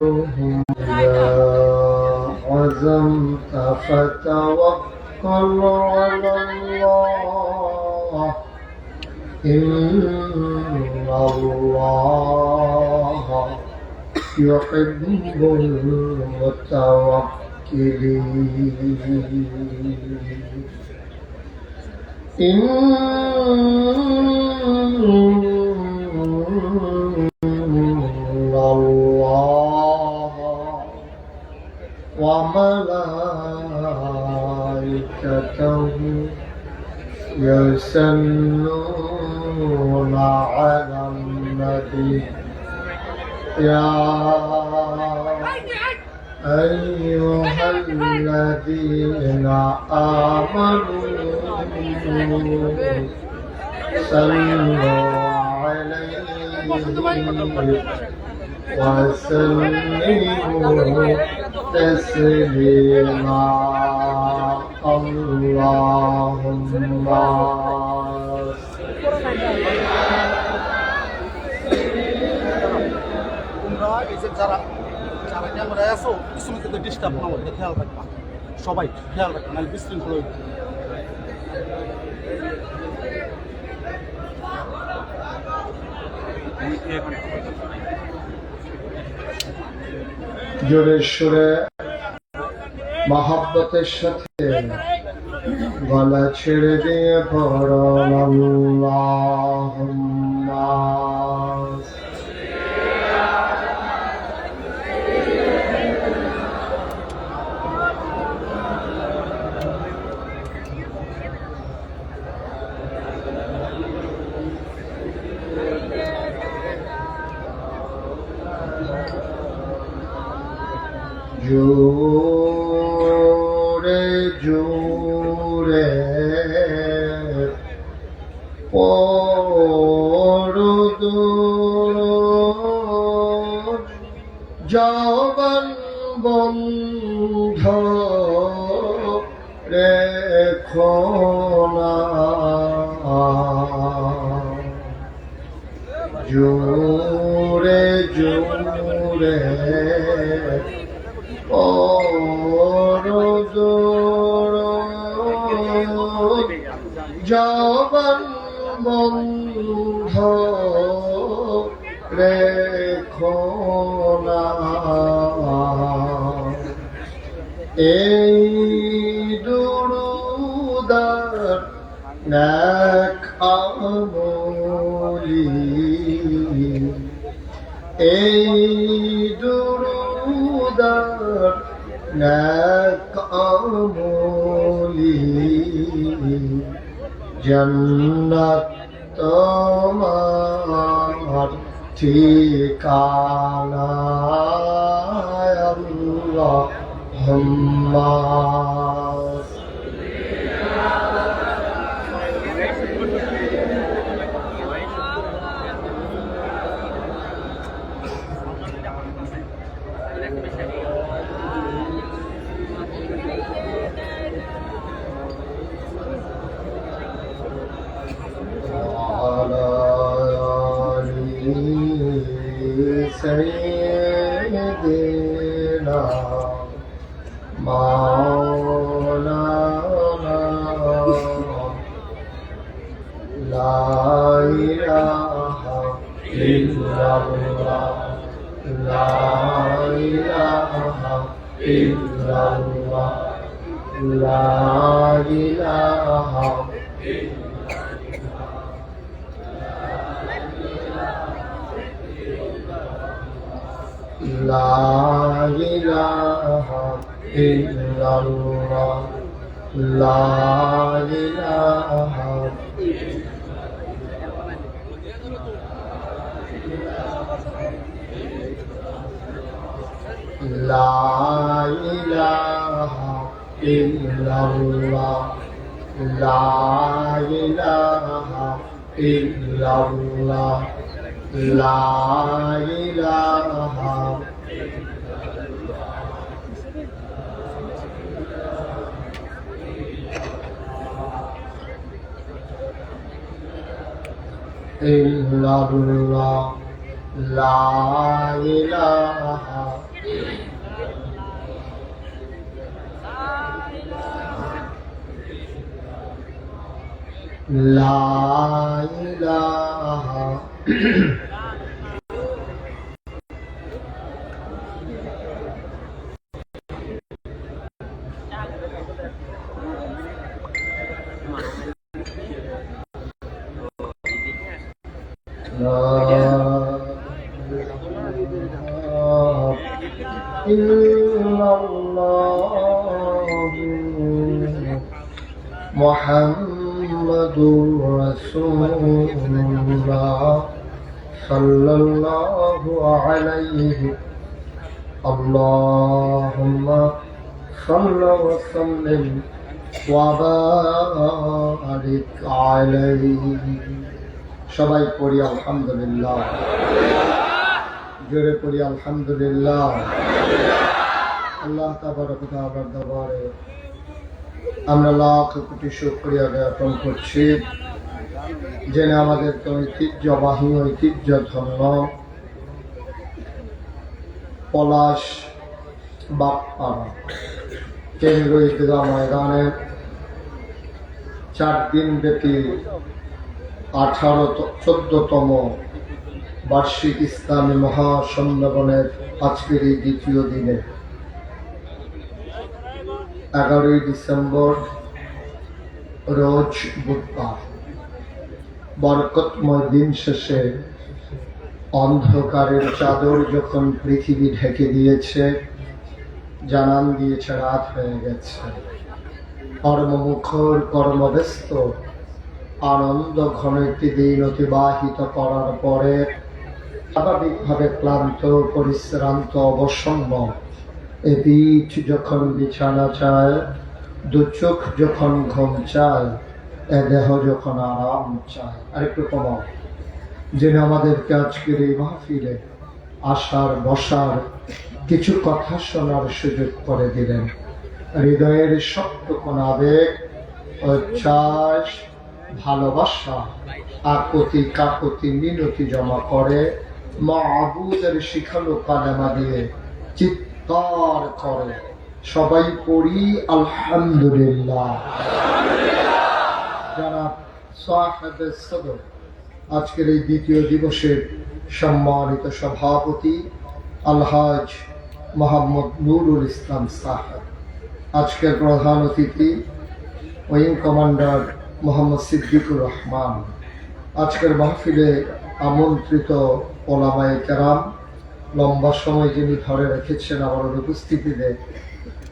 إذا عزمت فتوكل على الله إن الله يحب المتوكلين إن الله وملائكته يصلون على النبي يا أيها الذين آمنوا صلوا عليه وسلموا تسليما اللهم যারা ক্যামেরায় আসো পিছনে কিন্তু ডিস্টার্ব না হয়, খেয়াল রাখবা, সবাই খেয়াল রাখবা, নাহলে বিশৃঙ্খল হইবে। জোরে সুরে মহব্বতের সাথে গলা ছেড়ে দিয়ে পড়ুন আল্লাহুম্মা জোরে জোরে পড়ুন জবান বন্ধ রেখো না জোরে জোরে জবান বন্ধ রেখো না এই দুরুদার নেক আমলি এই দুরুদার নেক আমলি জান্নাত তোমার ঠিকানা আল্লাহুম্মা سيدنا مولانا لا إله إلا الله لا إله إلا الله لا إله لا إله إلا الله لا إله لا إله إلا الله لا إله إلا الله لا إله إلا الله لا إله লা ইলাহা মুহাম্মাদুর রাসূলুল্লাহ সাল্লাল্লাহু আলাইহি আল্লাহুম্মা সাল্লি ওয়া সাল্লিম ওয়া বারিক আলাইহি। সবাই পড়ি আলহামদুলিল্লাহ, জোরে পড়ি আলহামদুলিল্লাহ। আল্লাহ তাবারক ওয়া তাআলার দরবারে আমরা লাখ কোটি শুকরিয়া জ্ঞাপন করছি, যিনি আমাদেরকে ঐতিহ্যবাহী ঐতিহ্যধন্য পলাশ বাপ্পাড়া কেন্দ্র ঈদগাহ ময়দানে 4 দিন ব্যাপী 14তম বার্ষিক ইসলামী মহাসম্মেলনের আজকের এই দ্বিতীয় দিনে 11ই ডিসেম্বর রোজ বুধবার বরকতময় দিন শেষে অন্ধকারের চাদর যখন পৃথিবী ঢেকে দিয়েছে, জানান দিয়েছে রাত হয়ে গেছে। কর্মমুখর কর্মব্যস্ত আনন্দ ঘন একটি দিন অতিবাহিত করার পরে স্বাভাবিকভাবে ক্লান্ত পরিশ্রান্ত অবসন্ন এ পিঠ যখন বিছানা চায়, দু চোখ যখন ঘুম চায়, এ দেহ যখন আরাম চায়। আরেকটু কমাও, যিনি আমাদেরকে আজকের এই মাহফিলে আসার বসার কিছু কথা শোনার সুযোগ করে দিলেন। হৃদয়ের সবটুকুন আবেগ, উচ্ছ্বাস, ভালোবাসা, আকুতি কাকুতি মিনতি জমা করে মাবুদের শিখানো কালেমা দিয়ে চিৎকার করে সবাই পড়ি আলহামদুলিল্লাহ। জনাব সাহেব সদর আজকের এই দ্বিতীয় দিবসের সম্মানিত সভাপতি আলহাজ মোহাম্মদ নুরুল ইসলাম সাহেব, আজকের প্রধান অতিথি উইং কমান্ডার মোহাম্মদ সিদ্দিকুর রহমান, আজকের মাহফিলে আমন্ত্রিত ওলামায়ে কেরাম, লম্বা সময় যিনি ধরে রেখেছেন আমার উপস্থিতিতে,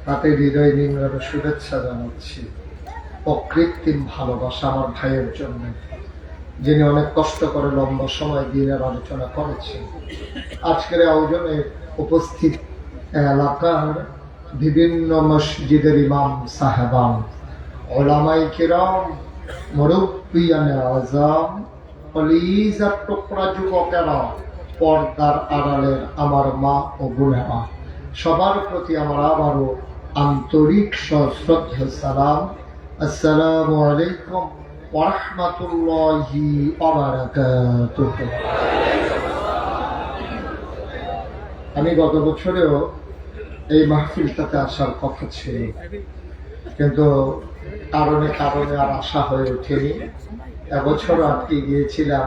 তাতে হৃদয় নিংড়ানো শুভেচ্ছা জানাচ্ছি। অকৃত্রিম ভালোবাসা আমার ভাইয়ের জন্য, যিনি অনেক কষ্ট করে লম্বা সময় দিনের আলোচনা করেছেন। আজকের আয়োজনে উপস্থিত এলাকার বিভিন্ন মসজিদের ইমাম সাহেবান, ওলামায়ে কেরাম, মুরব্বিয়ানে আযম, কলিজার টুকরা যুবকেরা, পর্দার আড়ালের আমার মা ও বোনেরা, সবার প্রতি আমার আবারও আন্তরিক সশ্রদ্ধ সালাম। আসসালামু আলাইকুম ওয়া রাহমাতুল্লাহি ওয়া বারাকাতুহু। আমি গত বছরেও এই মাহফিলটাতে আসার কথা ছিল, কিন্তু কারণে আর আশা হয়ে ওঠেনি। এবছরও আটকে গিয়েছিলাম।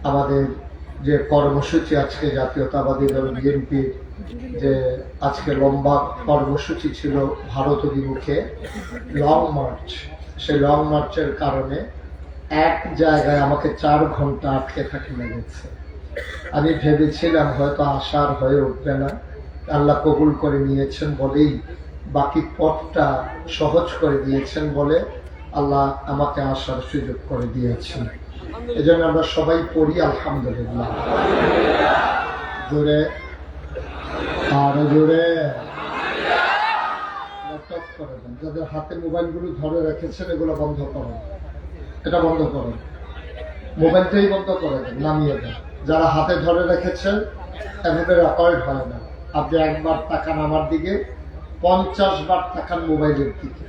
আমাদের যে কর্মসূচি আজকে জাতীয়তাবাদী দল বিএনপির যে আজকে লম্বা কর্মসূচি ছিল ভারত অভিমুখে লং মার্চ, সেই লং মার্চের কারণে এক জায়গায় আমাকে 4 ঘন্টা আটকে থাকতে লেগেছে। আমি ভেবেছিলাম হয়তো আসার হয়ে উঠবে না, আল্লাহ কবুল করে নিয়েছেন বলেই, বাকি পথটা সহজ করে দিয়েছেন বলে আল্লাহ আমাকে আসার সুযোগ করে দিয়েছেন। এজন্য আমরা সবাই পড়ি আলহামদুলিল্লাহ। জোরে আরো জোরে করে দেন। যাদের হাতে মোবাইলগুলো ধরে রেখেছেন এগুলো বন্ধ করেন, এটা বন্ধ করেন, মোবাইলটাই বন্ধ করে দেন, নামিয়ে দেন। যারা হাতে ধরে রেখেছেন এভাবে রেকর্ড হয় না। আপনি একবার তাকান আমার দিকে, 50 বার তাকান মোবাইলের দিকে।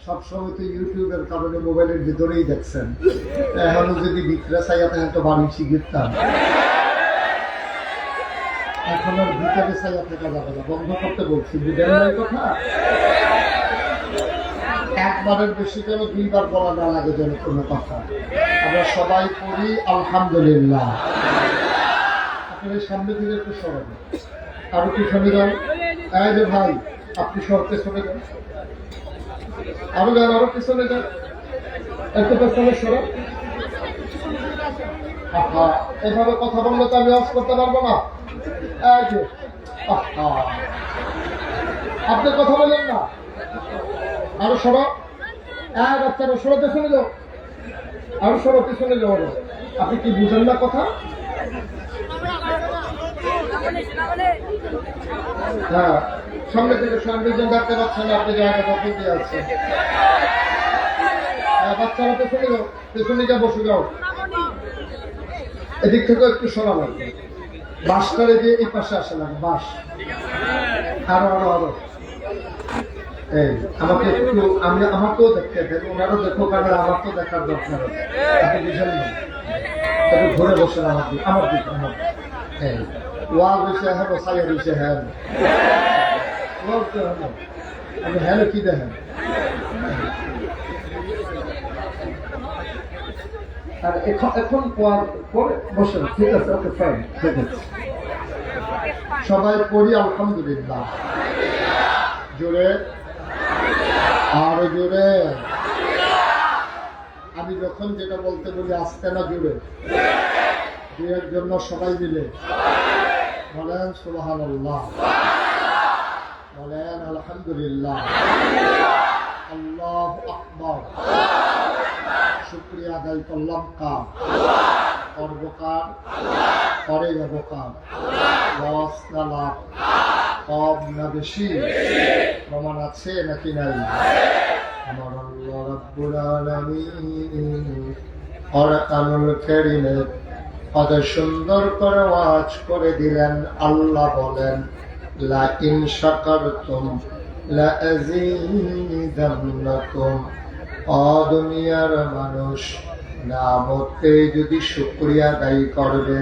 সবসময় তো ইউটিউবের কারণে মোবাইলের ভিতরেই দেখছেন, এখনো যদি ভিতরে চাইয়া থাকেন তো বাড়ি শিখতাম। এখন আর ভিতরে চাইয়া থাকা যাবে না, বন্ধ করতে বলছি, বুঝেন না কথা। একবারের বেশি যেন দুইবার বলা না লাগে যেন কোনো কথা। আমরা সবাই পড়ি আলহামদুলিল্লাহ। আপনাদের সামনে থেকে একটু সরাবেন, আরো পিছনে যান। এই যে ভাই, আপনি সব পেছনে যান, আরো যান, আরো পিছনে যান, একটু পেছনে সরান। এভাবে কথা বললে তো আমি অফ করতে পারবো না। এই যে আপনি কথা বলেন না, আরো সরো। বাচ্চারা সরো, পেছনে যাও, আরো সরো, পেছনে যাও। আপনি কি বুঝেন না কথা? হ্যাঁ, সামনে থেকে সন্দেহজন ডাকতে পারছেন না, আপনি জায়গা দখল দিয়ে আছেন। বাচ্চারা পেছনে যাও, পেছনে যা বসে যাও। এদিক থেকে একটু সরা লাগবে, বাসটারে দিয়ে এই পাশে আসে লাগবে, বাস। আরো আরো আরো। এই আমাকে একটু, আমাকেও দেখতে দেন, ওনারও দেখো, কারণ আমার তো দেখার দরকার আছে। আপনি বুঝেন না, একটু ঘুরে বসেন আমার দিকে, আমার দিকে, আমার দিকে। এই ওয়াল হয়েছে হ্যাঁ, বসাইয়া রয়েছে হ্যাঁ, আপনি হ্যাঁ কি দেখেন? আর এখন পরে বসেন, ঠিক আছে, ওকে ফাইন, ঠিক আছে। সবাই পড়ি আলহামদুলিল্লাহ, জোরে আর জোরে। আমি যখন যেটা বলতে বলি আসতে না, জোরে দুয়ের জন্য সবাই মিলে বলেন সুবহানাল্লাহ, বলেন আলহামদুলিল্লাহ, আল্লাহু আকবার। শুকরিয়া আদায় করলাম কার? সর্বকার, পরে যাবকার, লস না লাভ, কম না বেশি, প্রমাণ আছে নাকি নাই? আমার আল্লাহ রাব্বুল আলামিন কোরআনুল কারীমে কত সুন্দর করে ওয়াজ করে দিলেন। আল্লাহ বলেন, লা ইন শাকারতুম লা আযীদান্নাকুম। দুনিয়ার মানুষ, নিয়ামতে যদি শুকরিয়া আদায় করবে,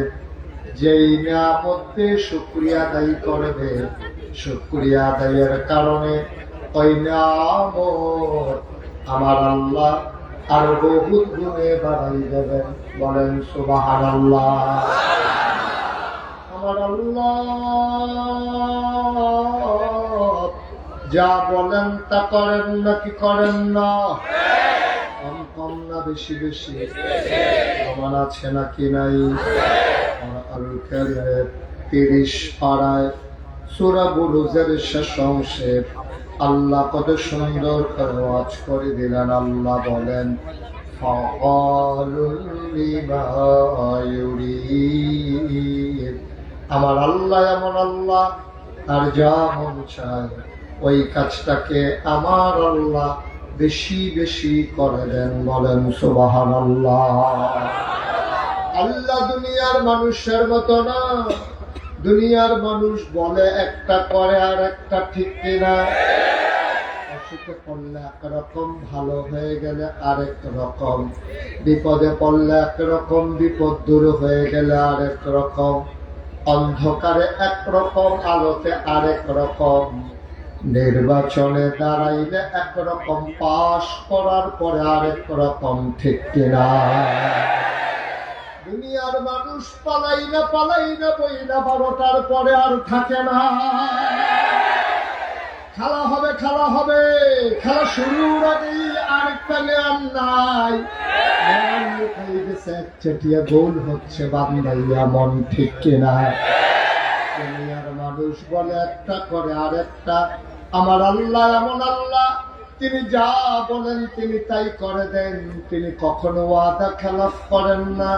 যেই নিয়ামতে শুকরিয়া আদায় করবে, শুকরিয়া আদায়ের কারণে ওই নিয়ামত আমার আল্লাহ আরো বহুত গুণে বাড়াই দেবেন। বলেন সুবহানাল্লাহ। আমার আল্লাহ যা বলেন তা করেন নাকি করেন না? কম কম না বেশি বেশি? প্রমাণ আছে নাকি নাই? আল কারীমের 30 পারায় সূরা বুরুজের শেষ অংশে আল্লাহ কত সুন্দর করে ওয়াজ করে দিলেন। আল্লাহ বলেন, ফাআলুল লিমা ইউরিদ। আমার আল্লাহ এমন আল্লাহ, আর যা মন চায় ওই কাজটাকে আমার আল্লাহ বেশি বেশি করে দেন। বলেন সুবহানাল্লাহ। আল্লাহ দুনিয়ার মানুষের মতো না। দুনিয়ার মানুষ বলে একটা, করে আর একটা, ঠিক কিনা? অসুখে পড়লে একরকম, ভালো হয়ে গেলে আরেক রকম, বিপদে পড়লে একরকম, বিপদ দূর হয়ে গেলে আরেক রকম, অন্ধকারে একরকম, আলোতে আরেক রকম, নির্বাচনে দাঁড়াইলে একরকম, পাশ করার পরে আরেক রকম, ঠিক কিনা? দুনিয়ার মানুষ পালাই না বইলা 12টার পরে আর থাকে না। খেলা হবে, খেলা শুরুর আগেই আরেকটা নিয়ম নাই, চেটিয়া গোল হচ্ছে বান্দাইয়া মন, ঠিক কিনা? দুনিয়ার মানুষ বলে একটা, করে আরেকটা। আমার আল্লাহ এমন আল্লাহ, তিনি যা বলেন তিনি তাই করে দেন। তিনি কখনো ওয়াদা খেলাফ করেন না।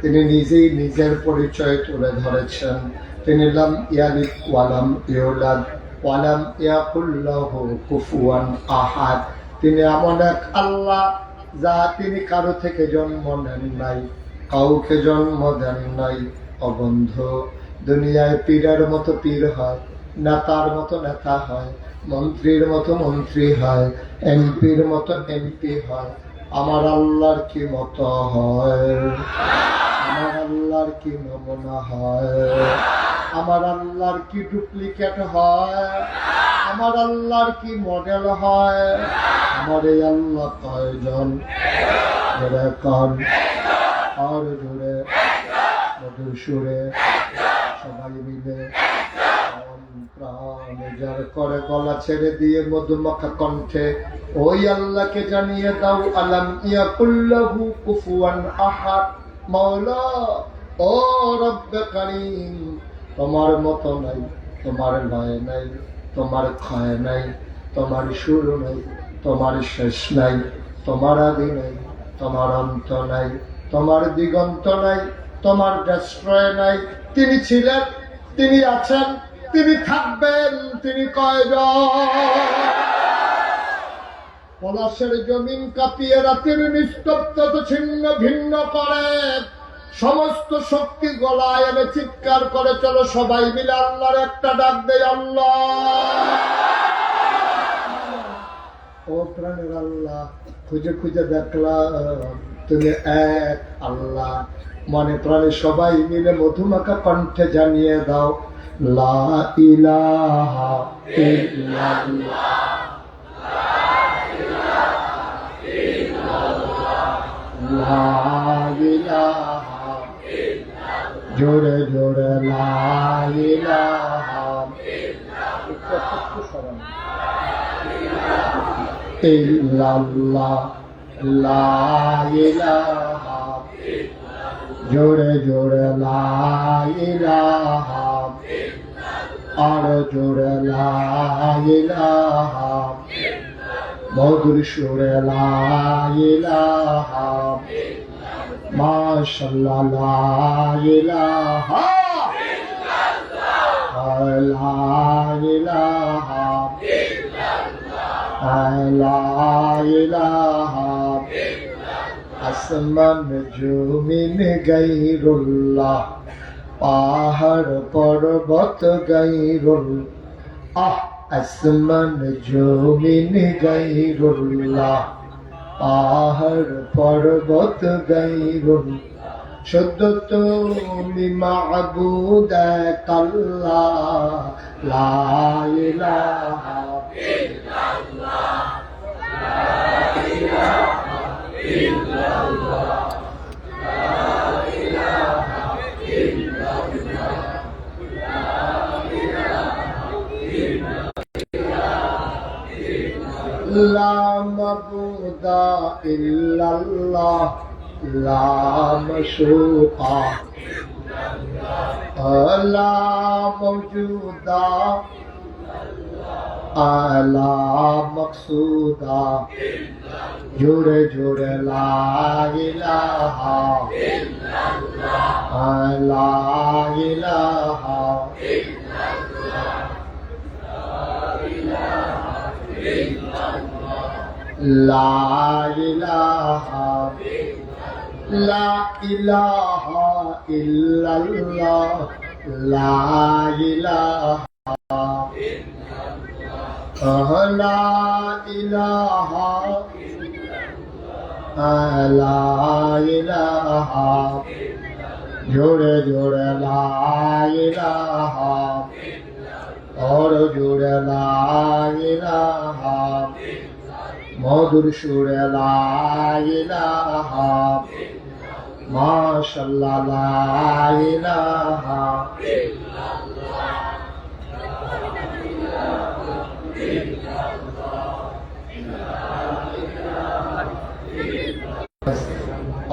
তিনি নিজেই নিজের পরিচয় তুলে ধরেছেন। তিনি লাম ইয়ালিদ ওয়ালাম ইউলাদ ওয়ালাম ইয়াকুল লাহু কুফুয়ান আহাদ। তিনি এমন এক আল্লাহ, যা তিনি কারো থেকে জন্ম নেন নাই, কাউকে জন্ম দেন নাই। অবন্ধু, দুনিয়ায় পীরের মতো পীর হয়, নেতার মতো নেতা হয়, মন্ত্রীর মতো মন্ত্রী হয়, এমপির মতো এমপি হয়। আমার আল্লাহর কি মতো হয়? আমার আল্লাহর কি নমুনা হয়? আমার আল্লাহর কি ডুপ্লিকেট হয়? আমার আল্লাহর কি মডেল হয়? আমার এই আল্লাহ কয়জন? জোরে কন, আর জোরে মধুর সুরে সবাই মিলে প্রাণে যার করে গলা ছেড়ে দিয়ে মধুমাখা কণ্ঠে ওই আল্লাহকে জানিয়ে দাও, আলাম ইয়াকুল্লাহু কুফুয়ান আহাদ। মাওলা ও রব্বে কারীম, তোমার মতো নাই, তোমার লয় নাই, তোমার ক্ষয় নাই, তোমার শুরু নাই, তোমার শেষ নাই, তোমার আদি নাই, তোমার অন্ত নাই, তোমার দিগন্ত নাই, তোমার ডেস্ট্রয় নাই। তিনি ছিলেন, তিনি আছেন, তিনি থাকবেন, তিনি কয়জন? পলাশের জমিন কাঁপিয়ে রাতের নিস্তব্ধতা ছিন্ন ভিন্ন করে সমস্ত শক্তি গলায় এনে চিৎকার করে চলো সবাই মিলে আল্লাহর একটা ডাক দেয়, আল্লাহ। ও প্রাণের আল্লাহ, খুঁজে খুঁজে দেখলাম তুমি এক আল্লাহ। মনে প্রাণে সবাই মিলে মধুমাখা কণ্ঠে জানিয়ে দাও, লা ইলাহা ইল্লাল্লাহ, লা ইলাহা, জোরে জোরে লা ইলাহা ইল্লাল্লাহ, লা ইলাহা, জোরে জোরে লা ইলাহা, আর জোরে লা ইলাহা, মধুর সুরে লা ইলাহা, মাশাআল্লাহ লা ইলাহা, লা ইলাহা, লা ইলাহা, আসমান জমিন গায়রুল্লাহ, পাহাড় পর্বত গায়রুল্লাহ, আসমান জমিন গায়রুল্লাহ, পাহাড় পর্বত গায়রুল্লাহ, শুধু তুমি মাবুদ এক আল্লাহ, লা ইলাহা ইল্লাল্লাহ, লা ইলাহা ইল্লাল্লাহ, লা ইলাহা ইল্লাল্লাহ, লা ইলাহা ইল্লাল্লাহ, লা মাবুদা ইল্লাল্লাহ, লা মাশরুকা লা মওজুদা লা মকসুদা, জোরে জোরে লা ইলাহা ইল্লাল্লাহ, লা ইলাহা ইল্লাল্লাহ, লা ইলাহা, লা ইলাহা ইল্লাল্লাহ, লা ইলাহা, লা ইলাহা, লা ইলাহা, জোরে জোরে লা ইলাহা, और জোরে লা ইলাহা, মধুর সুরে লা ইলাহা, মাশাআল্লাহ লা ইলাহা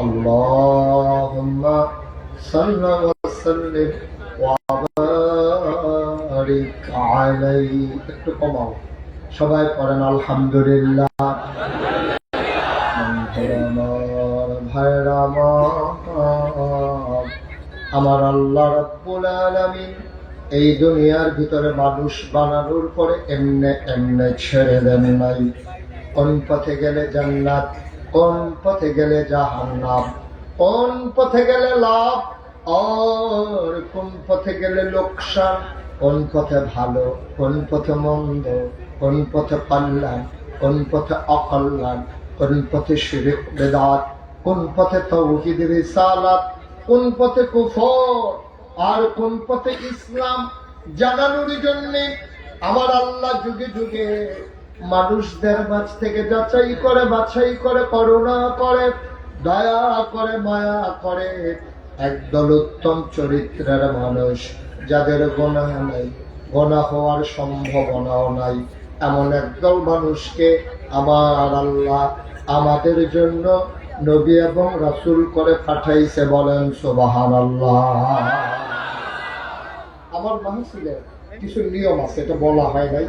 আল্লাহুম্মা সাল্লি ওয়া সাল্লিম ওয়া বারিক আলাইহি। একটু কমাও, সবাই পড়েন আলহামদুলিল্লাহ। ভাইরা আমার আল্লাহ রাব্বুল আলামিন এই দুনিয়ার ভিতরে মানুষ বানানোর পরে এমনে এমনে ছেড়ে দেন নাই। কোন পথে গেলে জান্নাত, কোন পথে গেলে জাহান্নাম, কোন পথে গেলে লাভ আর কোন পথে গেলে লোকসান, কোন পথে ভালো, কোন পথে মন্দ, কোন পথে কল্যাণ, কোন পথে অকল্যাণ, কোন পথে শিরক বিদআত, কোন পথে তাওহীদ রিসালাত, কোন পথে কুফর আর কোন পথে ইসলাম জানানোর জন্য আমার আল্লাহ যুগে যুগে মানুষদের মাঝ থেকে যাচাই করে বাছাই করে করুণা করে দয়া করে মায়া করে একদল উত্তম চরিত্রের মানুষ যাদের গুনাহ নাই, গুনাহ হওয়ার সম্ভাবনাও নাই, এমন একদল মানুষকে আমার আল্লাহ আমাদের জন্য নবী এবং রাসূল করে পাঠাইছে। বলেন সুবহানাল্লাহ। আমার মাহফিলের কিছু নিয়ম আছে, এটা বলা হয় নাই।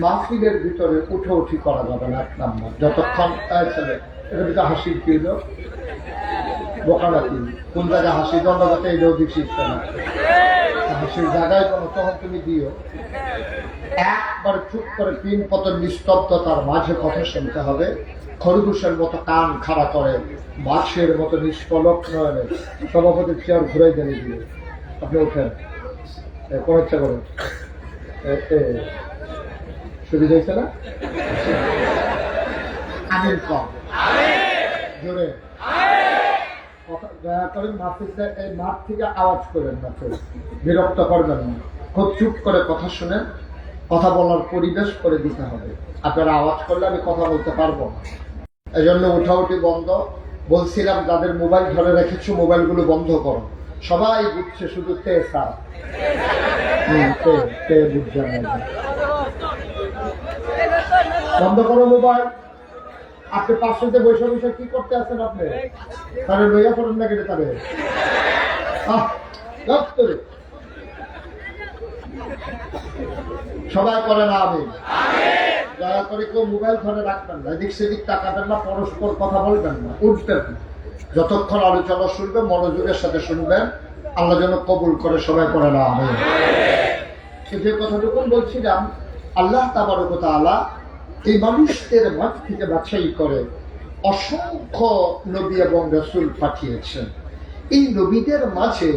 মাহফিলের ভিতরে উঠি করা যাবে না, এক নাম্বার। যতক্ষণ ছেলে এটা ভিতরে হাসি দিল বোকা নাকি কোন জায়গায় হাসি দণ্ডগাতে এই অধিক শিখছে না, হাসির জায়গায় কোনো তখন তুমি দিও। একবার চুপ করে 3 পতন নিস্তব্ধতার মাঝে কথা শুনতে হবে। খরগোশের মতো কান খাড়া করে মাছের মতো নিষ্পলক নয়নে সভাপতির চেয়ার ঘুরে গেলে দিয়ে আপনি ওঠেন, কোন ইচ্ছা করেন। সুবিধা হয়েছে না? আমিন কম জোরে দয়া করেন। মাহফিলটা এই মাঠ থেকে আওয়াজ করেন না, বিরক্ত করবেন না। খুব চুপ করে কথা শুনেন, কথা বলার পরিবেশ করে দিতে হবে। আপনারা আওয়াজ করলে আমি কথা বলতে পারবো না, এই জন্য উঠাউঠি বন্ধ। বলছিলাম যাদের মোবাইল ধরে রেখেছো মোবাইলগুলো বন্ধ করো। সবাই বুঝছে, শুধু তে স্যার বুঝছে না। বন্ধ করো মোবাইল। আপনি পাঁচশোতে বৈশাখ বৈশাখ কি করতে আছেন? আপনি তাহলে লইয়া পড়েন না কেটে তাহলে সবাই করে না। আমি দয়া করে কেউ মোবাইল ধরে রাখবেন না, এদিক সেদিক তাকাবেন না, পরস্পর কথা বলবেন না, উঠবেন না। যতক্ষণ আলোচনা শুনবেন মনোযোগের সাথে শুনবেন, আল্লাহ যেন কবুল করে। সবাই করে না। আমি যে কথাটুকু বলছিলাম, আল্লাহ তাবারক ওয়া তাআলা এই মানুষদের মাঝ থেকে বাছাই করে অসংখ্য নবী এবং রাসূল পাঠিয়েছেন। এই নবীদের মাঝে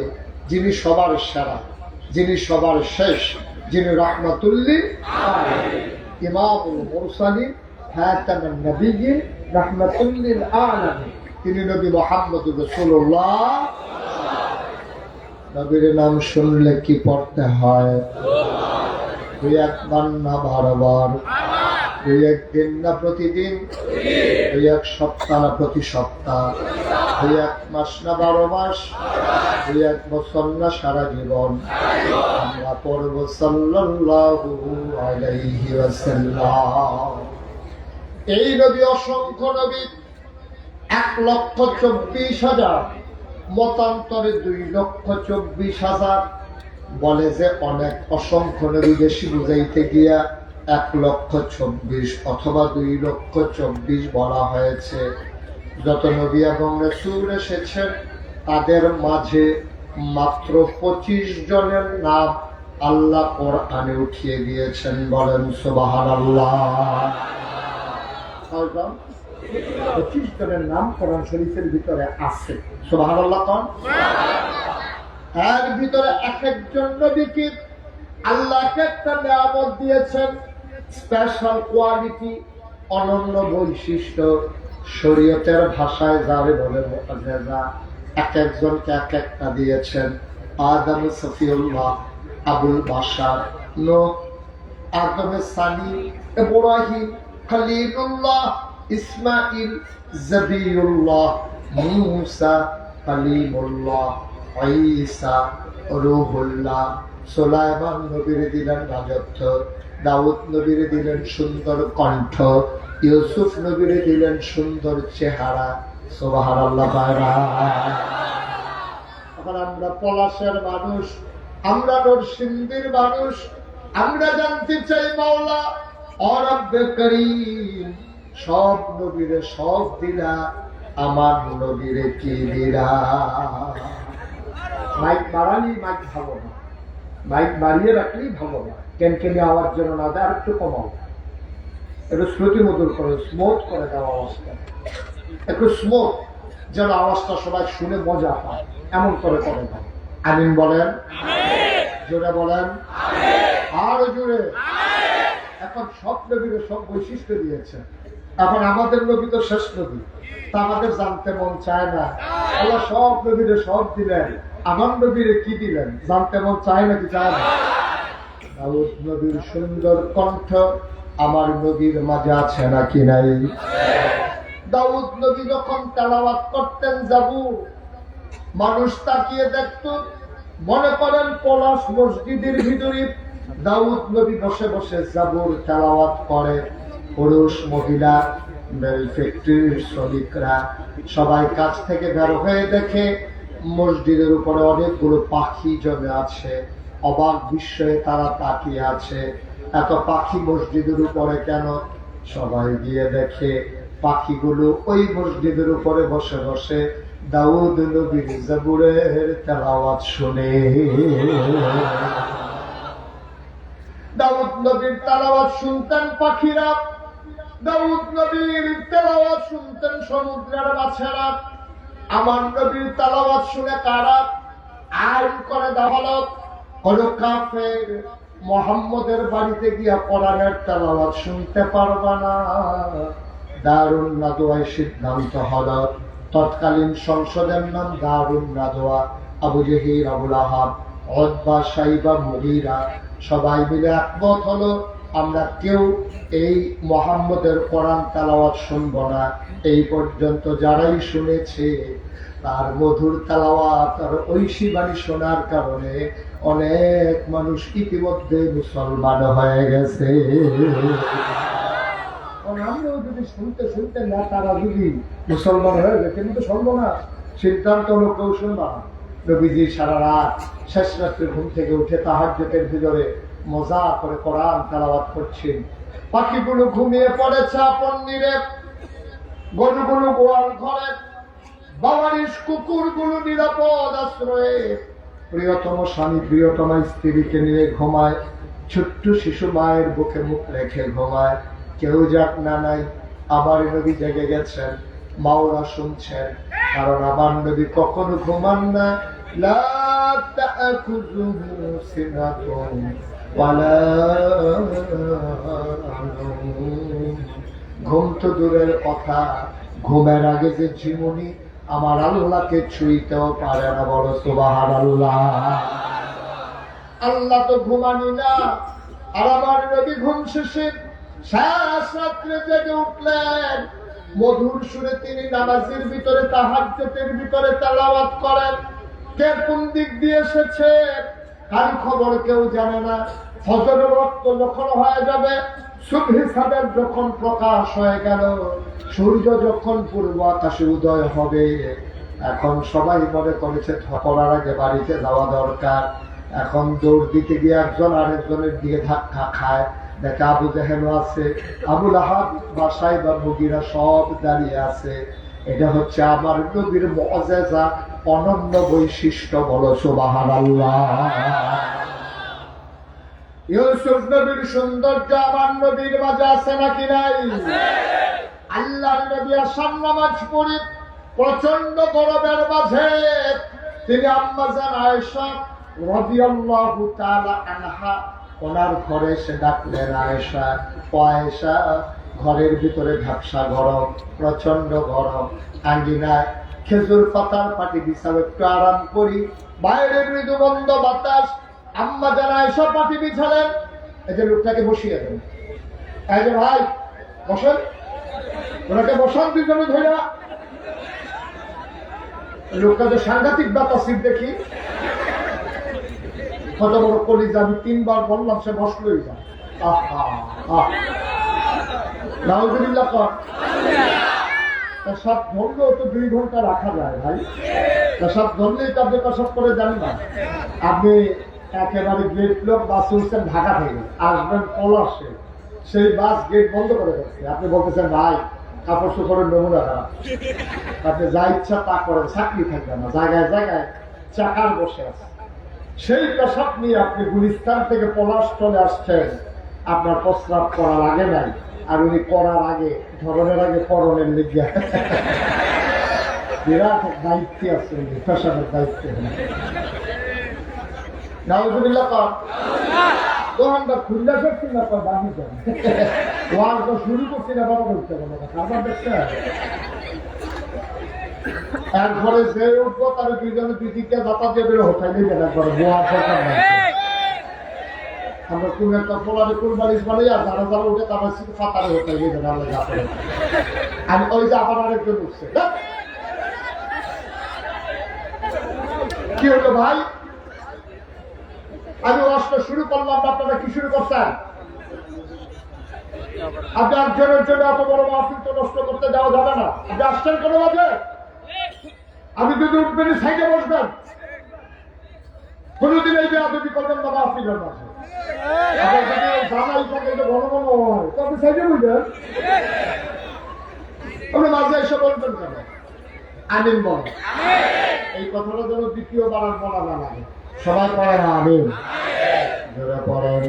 যিনি সবার সেরা, যিনি সবার শেষ, যিনি রাহমাতুল্লিল আলামিন, ইমামুল মুরসালিন, খাতামুন নবিয়্যিন, রাহমাতুল্লিল আলামিন, তিনি নবী মুহাম্মদুর রাসূলুল্লাহ। নবীর নাম শুনলে কি পড়তে হয়? দুই একবার না বারবার, দুই একদিন না প্রতিদিন, দুই এক সপ্তাহ না প্রতি সপ্তাহ, দুই এক মাস না 12 মাস, দুই এক বছর না সারা জীবন আমরা পড়ব সাল্লাল্লাহু আলাইহি ওয়াসাল্লাম। এই নবী অসংখ্য নবী, 1,24,000, মতান্তরে 2,24,000। বলে যে অনেক অসংখ্য নবী বেশি বুঝাইতে গিয়া 1,24,000 অথবা 2,24,000 বলা হয়েছে। যত নবী এবং রাসূল এসেছেন তাদের মাঝে মাত্র 25 জনের নাম আল্লাহ কোরআনে উঠিয়ে দিয়েছেন। বলেন সুবহানাল্লাহ। 25 জনের নাম কোরআন শরীফের ভিতরে আছে। সুবহানাল্লাহ কোন? এর ভিতরে এক একজন নবীকে আল্লাহ একটা নিয়ামত দিয়েছেন, স্পেশাল কোয়ালিটি, অনন্য বৈশিষ্ট্য। শরীয়তের ভাষায় যাবে বলে মুআজ্জাজা, এক একজনকে এক একটা দিয়েছেন। আদম সফিউল্লাহ, আবুল বাশার, নূহ, আদম সানি, ইব্রাহিম, খলিলুল্লাহ, ইসমাইল, জবিউল্লাহ, মুসা, কালিমুল্লাহ, ঈসা, রূহুল্লাহ। সুলাইমান নবীর দিলেন রাজত্ব, দাউদ নবীর দিলেন সুন্দর কণ্ঠ, ইউসুফ নবীর দিলেন সুন্দর চেহারা। সুবহানাল্লাহ। এখন আমরা পলাশের মানুষ, আমরা নরসিংদীর মানুষ, আমরা জানতে চাই মাওলা ও রব্বে করিম, সব নবীরে সব দিলা, আমার নবীরে কি দিলা? মাইক বাড়ালি মাইক ভালো না, মাইক বাড়িয়ে রাখলেই ভালো না, কেনকেনে আওয়াজ যেন না দেয়। আর একটু কমাও, একটু শ্রুতি মধুর করে, স্মুথ করে দাও আওয়াজটা, একটু স্মুথ, যেন আওয়াজটা সবাই শুনে মজা পায়, এমন করে করে দাও। আমিন বলেন, জোরে বলেন, আরো জোরে। এখন সব নবীর সব বৈশিষ্ট্য দিয়েছে। এখন আমাদের নবী তো শেষ নবী, তা আমাদের জানতে মন চায় না। আল্লাহ সব নবীরে সব দিলেন, আমার নবীরে কি দিলেন জানতে মন চায় নাকি চায় না? দাউদ নবীর সুন্দর কণ্ঠ আমার নবীর মাঝে আছে নাকি নাই? দাউদ নবী যখন তেলাওয়াত করতেন জাবুর, মানুষ তাকিয়ে দেখত, মনে করেন পলাশ মসজিদের ভিতরে দাউদ নবী বসে বসে জাবুর তেলাওয়াত করে। পুরুষ মহিলা মেল ফ্যাক্টরির শ্রমিকরা সবাই কাছ থেকে বের হয়ে দেখে মসজিদের উপরে অনেকগুলো পাখি জমে আছে। অবাক বিস্ময়ে তারা তাকিয়ে আছে, এত পাখি মসজিদের উপরে কেন? সবাই গিয়ে দেখে পাখিগুলো ওই মসজিদের উপরে বসে বসে দাউদ নবীর জাবুরের তেলাওয়াত শুনে। দাউদ নবীর তেলাওয়াত শুনতেন পাখিরা, দাউদ নবীর তেলাওয়াত শুনতেন সমুদ্রের মাছেরা। আমার নবীর তেলাওয়াত শুনে কারা? আইন করে দাওয়াত কোন কাফের মুহাম্মদের বাড়িতে গিয়া কোরআনের তেলাওয়াত শুনতে পারবা না। দারুন নাদওয়ায় সিদ্ধান্ত হলো, তৎকালীন সংসদের নাম দারুন নাদওয়া। আবু জেহিল, আবুল আহাব, উতবা, সাইবা, মুগীরা সবাই মিলে একমত হলো, আমরা কেউ এই মুহাম্মদের কোরআন তেলাওয়াত শুনব না। এই পর্যন্ত যারাই শুনেছে তার মধুর তেলাওয়াত আর ঐশী বাণী শোনার কারণে অনেক মানুষ ইতিমধ্যে মুসলমান হয়ে গেছে। আমরাও যদি শুনতে শুনতে না তারা যদি মুসলমান হয়ে গেছে, কিন্তু শুনবো না। সিদ্ধান্ত হলো কৌশল না। নবীজি সারা রাত শেষ রাত্রে ঘুম থেকে উঠে তাহাজ্জুদের ভিতরে মজা করে কোরআন তেলাওয়াত করছেন। পাখিগুলো ঘুমিয়ে পড়েছে আপন নীড়ে, গরুগুলো গোয়াল ঘরে, বাবারিশ কুকুরগুলো নিরাপদ আশ্রয়ে, প্রিয়তম স্বামী প্রিয়তমা স্ত্রীকে নিয়ে ঘুমায়, ছোট্ট শিশু মায়ের বুকে মুখ রেখে ঘুমায়। কেউ যাক না নাই, আমার নবী জেগে গেছেন, মাওরা শুনছেন, কারণ আমার নবী কখনো ঘুমান না। লা তা'খুযুহু সিনাতুন ওয়ালা নাওম। ঘুম তো দূরের কথা, ঘুমের আগে যে ঝিমুনি আমার আল্লাহকে ছুঁইতেও পারে না। বড় সুবহানাল্লাহ। আল্লাহ তো ঘুমানি না, আর আমার নবী ঘুম শেষে শেষ রাত্রে জেগে উঠলেন। মধুর সুরে তিনি নামাজের ভিতরে তাহাজ্জুদের ভিতরে তেলাওয়াত করেন। কে কোন দিক দিয়ে এসেছে কার খবর কেউ জানে না। ফজরের ওয়াক্ত যখন হয়ে যাবে, সুবহি সাদের যখন প্রকাশ হয়ে গেল, সূর্য যখন পূর্ব আকাশে উদয় হবে, এখন সবাই মনে করেছে পড়ার আগে বাড়িতে যাওয়া দরকার। এখন দৌড় দিতে গিয়ে একজন আরেকজনের দিকে ধাক্কা খায়, দেখে আবু জেহেল আছে, আবুল আহাব, বাসায় বা মুগীরা সব দাঁড়িয়ে আছে। এটা হচ্ছে আমার নবীর মুআজিজা, অনন্য বৈশিষ্ট্য। বলো সুবহানাল্লাহ। ইউসুফ নবীর সৌন্দর্য আমার নবীর মাঝে আছে নাকি নাই? আল্লাহর নবী আসার নামাজ পড়ি প্রচন্ড গরমের মাঝে তিনি আম্মা জান আয়েশা রাদিয়াল্লাহু তাআলা আনহা ওনার ঘরে এসে ডাকলেন, আয়েশা, ও আয়েশা। ঘরের ভিতরে ঝাপসা গরম, প্রচন্ড গরম। আঙ্গিনায় খেজুর পাতার পাটি বিছাও, একটু আরাম করি। বাইরে মৃদু বন্ধ বাতাস। আম্মা জান আয়েশা পাটি বিছালেন। এই যে লোকটাকে বসিয়ে দেন, এই যে ভাই বসেন, ওনাকে বসান দুজনে ধরে। লোকটা যে সাংঘাতিক বাতাসির দেখি, কত বড় কলিজা। আমি 3 বার বললাম, সে বসলই না। নাউজুবিল্লাহ কর। পেশাব ধরলেও তো 2 ঘন্টা রাখা যায় ভাই। পেশাব ধরলেই তো আপনি পেশাব করে যান না। আপনি একেবারে গেট লোক বাসে উঠছেন ঢাকা থেকে, আসবেন পলাশে, সেই বাস গেট বন্ধ করে যাচ্ছে। আপনি বলতেছেন ভাই কাপড় চোপড়ের নমুনা খারাপ, আপনি যা ইচ্ছা তা করেন, চাকরি থাকবে না। জায়গায় জায়গায় চাকার বসে আছে। সেই পেশাব নিয়ে আপনি গুলিস্তান থেকে পলাশ চলে আসছেন। আপনার প্রস্রাব করা লাগে নাই, আর উনি করার আগে, ধরনের আগে করণের লিখিয়া বিরাট দায়িত্বে আছে, পেশাবের দায়িত্বে। নাউজুবিল্লাহ কর। দোকানটা খুললে সত্যি না কর বাকি যান। ওয়ার তো শুরু করছি না, বাবা বলতে পারবো না। কারবার দেখতে একবারে যে উঠবো তার দুইজনে দুই দিকে যাতা দিয়ে বেরো হোটাইলে যেটা করে বোয়ার দরকার নাই। আমরা কোন একটা পোলারে কুরবানিস বানাই আর যারা যারা উঠে তারা শুধু ফাতারে হতে গিয়ে আমরা যা করে আমি ওই যে আবার আরেকজন উঠছে কি হলো ভাই আমি অস্ত্র শুরু করলাম আপনারা কি শুরু করছেন আপনি একজনের জন্য এত বড় মাহফিল তো নষ্ট করতে যাওয়া যাবে না আপনি আসছেন কোনো ভাবে আমি যদি উঠবেন সাইডে বসবেন কোনোদিন এই বেয়াদবি করবেন না মাহফিলের মাঝে জানাই থাকে যে ঘন ঘন হয় তো আপনি সাইডে বুঝবেন আপনি মাঝে এসে বলবেন কেন আমিন বল এই কথাটা যেন দ্বিতীয়বার আর বলা না লাগে সবাই পড়ে না আমিন ধরে পড়েন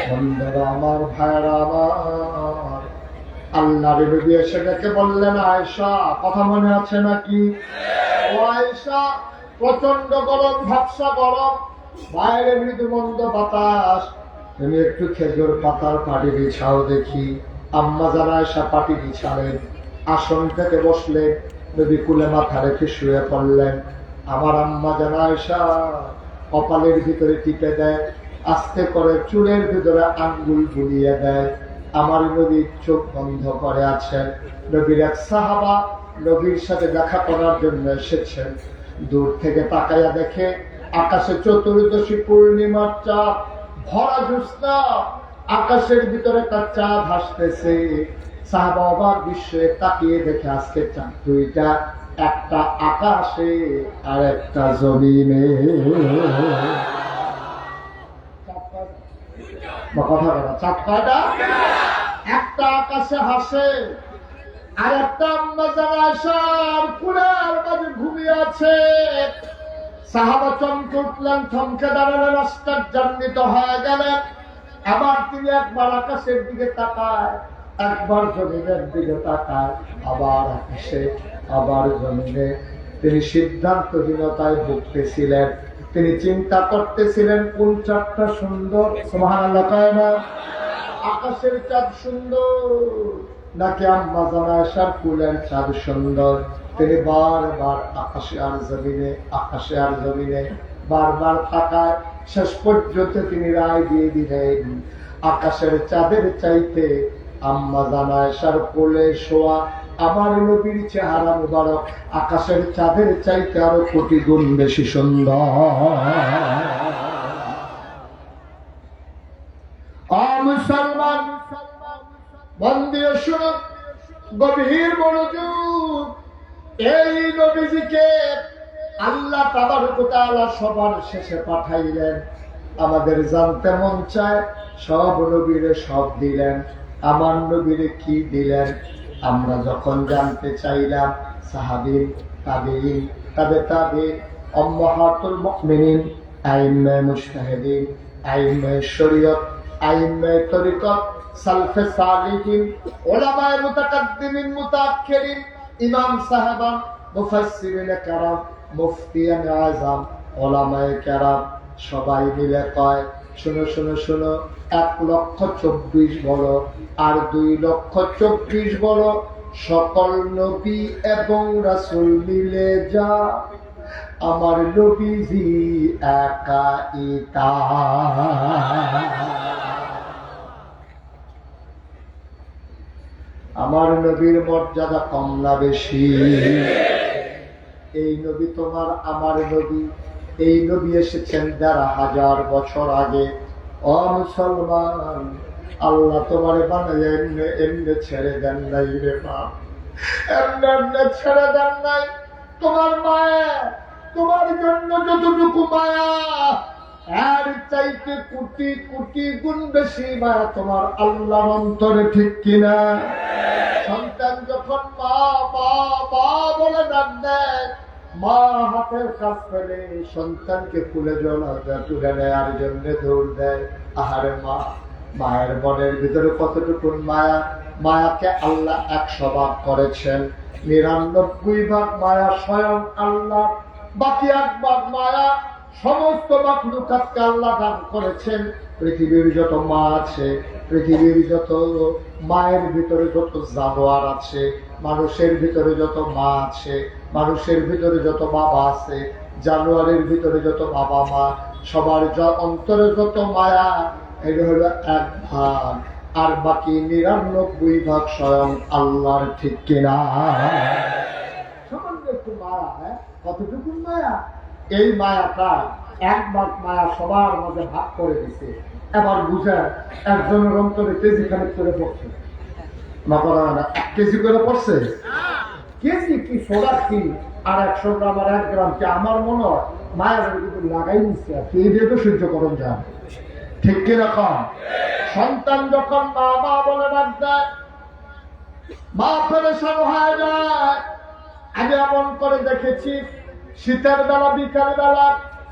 বন্ধুরা আমার ভাইরা আমার আল্লাহ নবী এসে ডেকে বললেন আয়েশা কথা মনে আছে নাকি ও আয়েশা প্রচন্ড গরম ভাবসা গরম বাইরে মৃদু মন্দ বাতাস তুমি একটু খেজুর পাতার পাটি বিছাও দেখি আম্মা যারা আয়েশা পাটি বিছালেন আসন থেকে বসলেন নবী কুলে মাথা রেখে শুয়ে পড়লেন আমার আম্মা যারা আয়েশা কপালের ভিতরে টিপে দেয় আস্তে করে চুলের ভিতরে আঙ্গুল বুলিয়ে দেয় আমার নবীর চোখ বন্ধ করে আছেন নবীর এক সাহাবা নবীর সাথে দেখা করার জন্য এসেছেন দূর থেকে তাকাইয়া দেখে আকাশে চতুর্দশী পূর্ণিমার চাঁদ ভরা জ্যোৎস্না আকাশের ভিতরে তার চাঁদ ভাসতেছে সাহাবা অবাক বিস্ময়ে তাকিয়ে দেখে আজকে চাঁদ দুইটা একটা আকাশে আর একটা জমিনে কথা বলা চাঁদ কয়টা একটা আকাশে হাসে আর একটা আম্মা জানা আসার কুড়ার মাঝে ঘুমিয়ে আছে সাহাবা চমকে উঠলেন থমকে দাঁড়ালেন আশ্চর্যান্বিত হয়ে গেলেন আবার তিনি একবার আকাশের দিকে তাকায় একবার জমিনের দিকে তাকায় আবার আকাশে আবার জমিনে তিনি সিদ্ধান্তহীনতায় ভুগতেছিলেন তিনি চিন্তা করতেছিলেন কোন চাঁদটা সুন্দর সুবহানাল্লাহ কয় না আকাশের চাঁদ সুন্দর নাকি আম্মা জানা আয়েশার কুলের চাঁদ সুন্দর তিনি বারবার আকাশে আর জমিনে বারবার তাকায় শেষ পর্যন্ত তিনি রায় দিয়ে দিলেন আকাশের চাঁদের চাইতে আম্মা জানা আয়েশার কোলে শোয়া আমার নবীর চেহারা মুবারক আকাশের চাঁদের চাইতে আরো কোটি গুণ বেশি সুন্দর মুসলমান বন্দিও শুনো গভীর মনোযোগ এই নবীজিকে আল্লাহ তাবারক ওয়া তাআলা সবার শেষে পাঠাইলেন আমাদের জানতে মন চায় সব নবীরে সব দিলেন আমার নবীরে কি দিলেন আমরা যখন জানতে চাইলাম সাহাবীন তাবেঈন তাবেঈন উম্মাহাতুল মুমিনিন আইম্মায়ে মুজতাহিদিন আইম্মায়ে শরীয়ত আইম্মায়ে তরিকত সালফে সালিহিন উলামায়ে মুতাকাদ্দিমিন মুতাআখিরিন ইমাম সাহাবা মুফাসসিরিনে কেরাম মুফতিয়ান আযম উলামায়ে কেরাম সবাই মিলে কয় শুনো শুনো শুনো 1,24,000 বলো আর 2,24,000 বলো সকল নবী এবং রাসূল মিলে যা আমার নবীজি একাই তা আমার নবীর মর্যাদা কম না বেশি এই নবী তোমার আমার নবী এই নবী এসেছেন 1,500 বছর আগে ও মুসলমান আল্লাহ তোমারে বানায় এমনি ছেড়ে দেন নাই রে মা এমনি ছেড়ে দেন নাই তোমার মায়া তোমার জন্য যতটুকু মায়া এর চাইতে কোটি কোটি গুণ বেশি মায়া তোমার আল্লাহর অন্তরে ঠিক কিনা সন্তান যখন মা মা মা বলে ডাক দেয় মা হাতের কাজ ফেলে সন্তানকে কুলে জড়াতে তুলে নেয় আর জন্য দৌড় দেয় আহারে মা মায়ের মনের ভিতরে কতটুকু মায়া মায়াকে আল্লাহ 100 ভাগ করেছেন 99 ভাগ মায়া স্বয়ং আল্লাহ বাকি 1 ভাগ মায়া সমস্ত মাখলুকাতকে আল্লাহ দান করেছেন পৃথিবীর যত মা আছে পৃথিবীর যত মায়ের ভিতরে যত জানোয়ার আছে মানুষের ভিতরে যত মা আছে মানুষের ভিতরে যত বাবা আছে জানোয়ারের ভিতরে যত বাবা মা সবার অন্তরে যত মায়া এটা হলো 1 ভাগ, আর বাকি 99 ভাগ স্বয়ং আল্লাহর, ঠিক কিনা? সামান্য একটু মায়া, কতটুকু মায়া? এই মায়াটা 1 ভাগ মায়া সবার মধ্যে ভাগ করে দিছে। এবার বুঝেন, একজনের অন্তরে কেজি খানিক করে পড়ছে, না পড়া না 1 কেজি করে পড়ছে। কেজি কি সোডা কি আর 100 গ্রাম আর 1 গ্রাম কি? আমার মনে হয় মায়ের কিন্তু লাগাই নিচ্ছে, আর এই দিয়ে তো সহ্য করুন যান, ঠিক কিরকম? সন্তান যখন মা মা বলে ডাক দেয়, মা পেরেশান হয়ে যায়। আমি এমন করে দেখেছি, শীতের বেলা বিকেল বেলা,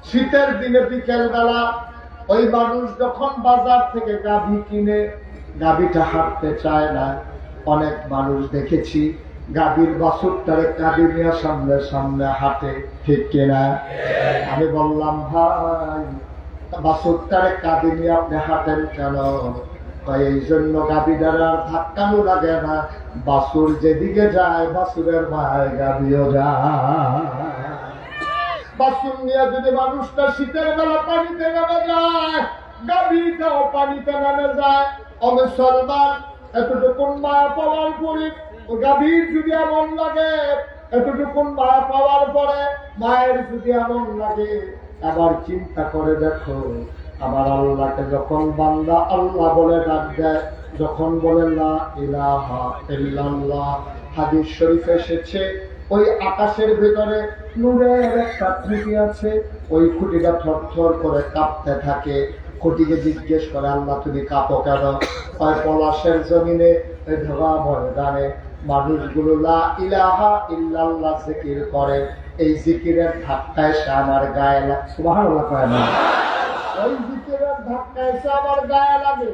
শীতের দিনে বিকেল বেলা ওই মানুষ যখন বাজার থেকে গাভী কিনে, গাভীটা হাঁটতে চায় না। অনেক মানুষ দেখেছি গাভীর বাছুরটারে গাভী নিয়ে সামনে সামনে হাঁটে, ঠিক কিনা? আমি বললাম, ভাই বাছুরটারে গাভী নিয়ে আপনি হাঁটেন কেন? এই জন্য গাভীটার আর ধাক্কানো লাগে না, বাছুর যেদিকে যায় বাছুরের মায়ের গাভীও যায়। বাছুর নিয়ে যদি মানুষটা শীতের বেলা পানিতে নেমে যায়, গাভীটাও পানিতে নেমে যায়। মুসলমান, এতটুকুন মায়া পাওয়ার পরে গাভীর যদি এমন লাগে, এতটুকুন মায়া পাওয়ার পরে মায়ের যদি এমন লাগে, আবার চিন্তা করে দেখো, আমার আল্লাহকে যখন বান্দা আল্লাহ বলে ডাক দেয়, যখন বলে লা ইলাহা ইল্লাল্লাহ, হাদিস শরীফে এসেছে ওই আকাশের ভিতরে নূরের একটা খুঁটি আছে, ওই খুঁটিটা থরথর করে কাঁপতে থাকে। খুঁটিকে জিজ্ঞেস করে, আল্লাহ তুমি কাঁপো কেন? ওই পলাশের জমিনে ওই ধোয়া ময়দানে মানুষগুলো লা ইলাহা ইল্লাল্লাহ জিকির করে, এই জিকিরের ধাক্কায় সে আমার গায়ে লাগে। সুবহানাল্লাহ কয় না? ওই জিকিরের ধাক্কায় সে আমার গায়ে লাগে,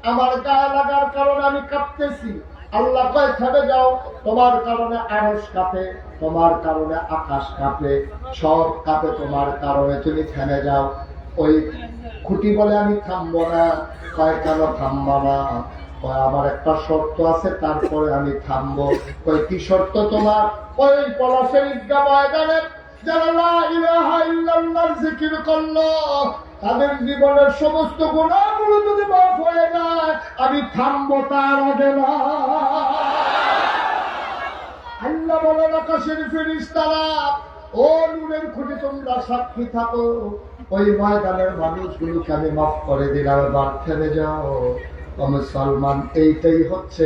আমার গায়ে লাগার কারণে আমি কাঁপতেছি। আল্লাহ কয় থেমে যাও, তোমার কারণে আরশ কাঁপে, তোমার কারণে আকাশ কাঁপে, সব কাঁপে তোমার কারণে, তুমি থেমে যাও। ওই খুঁটি বলে, আমি থামবো না। কয় কেন থামবো না? কয় আমার একটা শর্ত আছে, তারপরে আমি থামবো। কয় কি শর্ত তোমার? ওই পলাশের ঈদগাহ ময়দানে যারা লা ইলাহা ইল্লাল্লাহর জিকির করলো, তাদের জীবনের সমস্ত গুনাহগুলো যদি মাফ হয়ে যায়, আমি থামবো তার আগে না। আল্লাহ বলেন, আকাশের ফেরেশতারা, ও নূরের খুঁটি তোমরা সাক্ষী থাকো, ওই ময়দানের মানুষগুলোকে আমি মাফ করে দিলাম, এবার থেমে যাও। ও মুসলমান, এইটাই হচ্ছে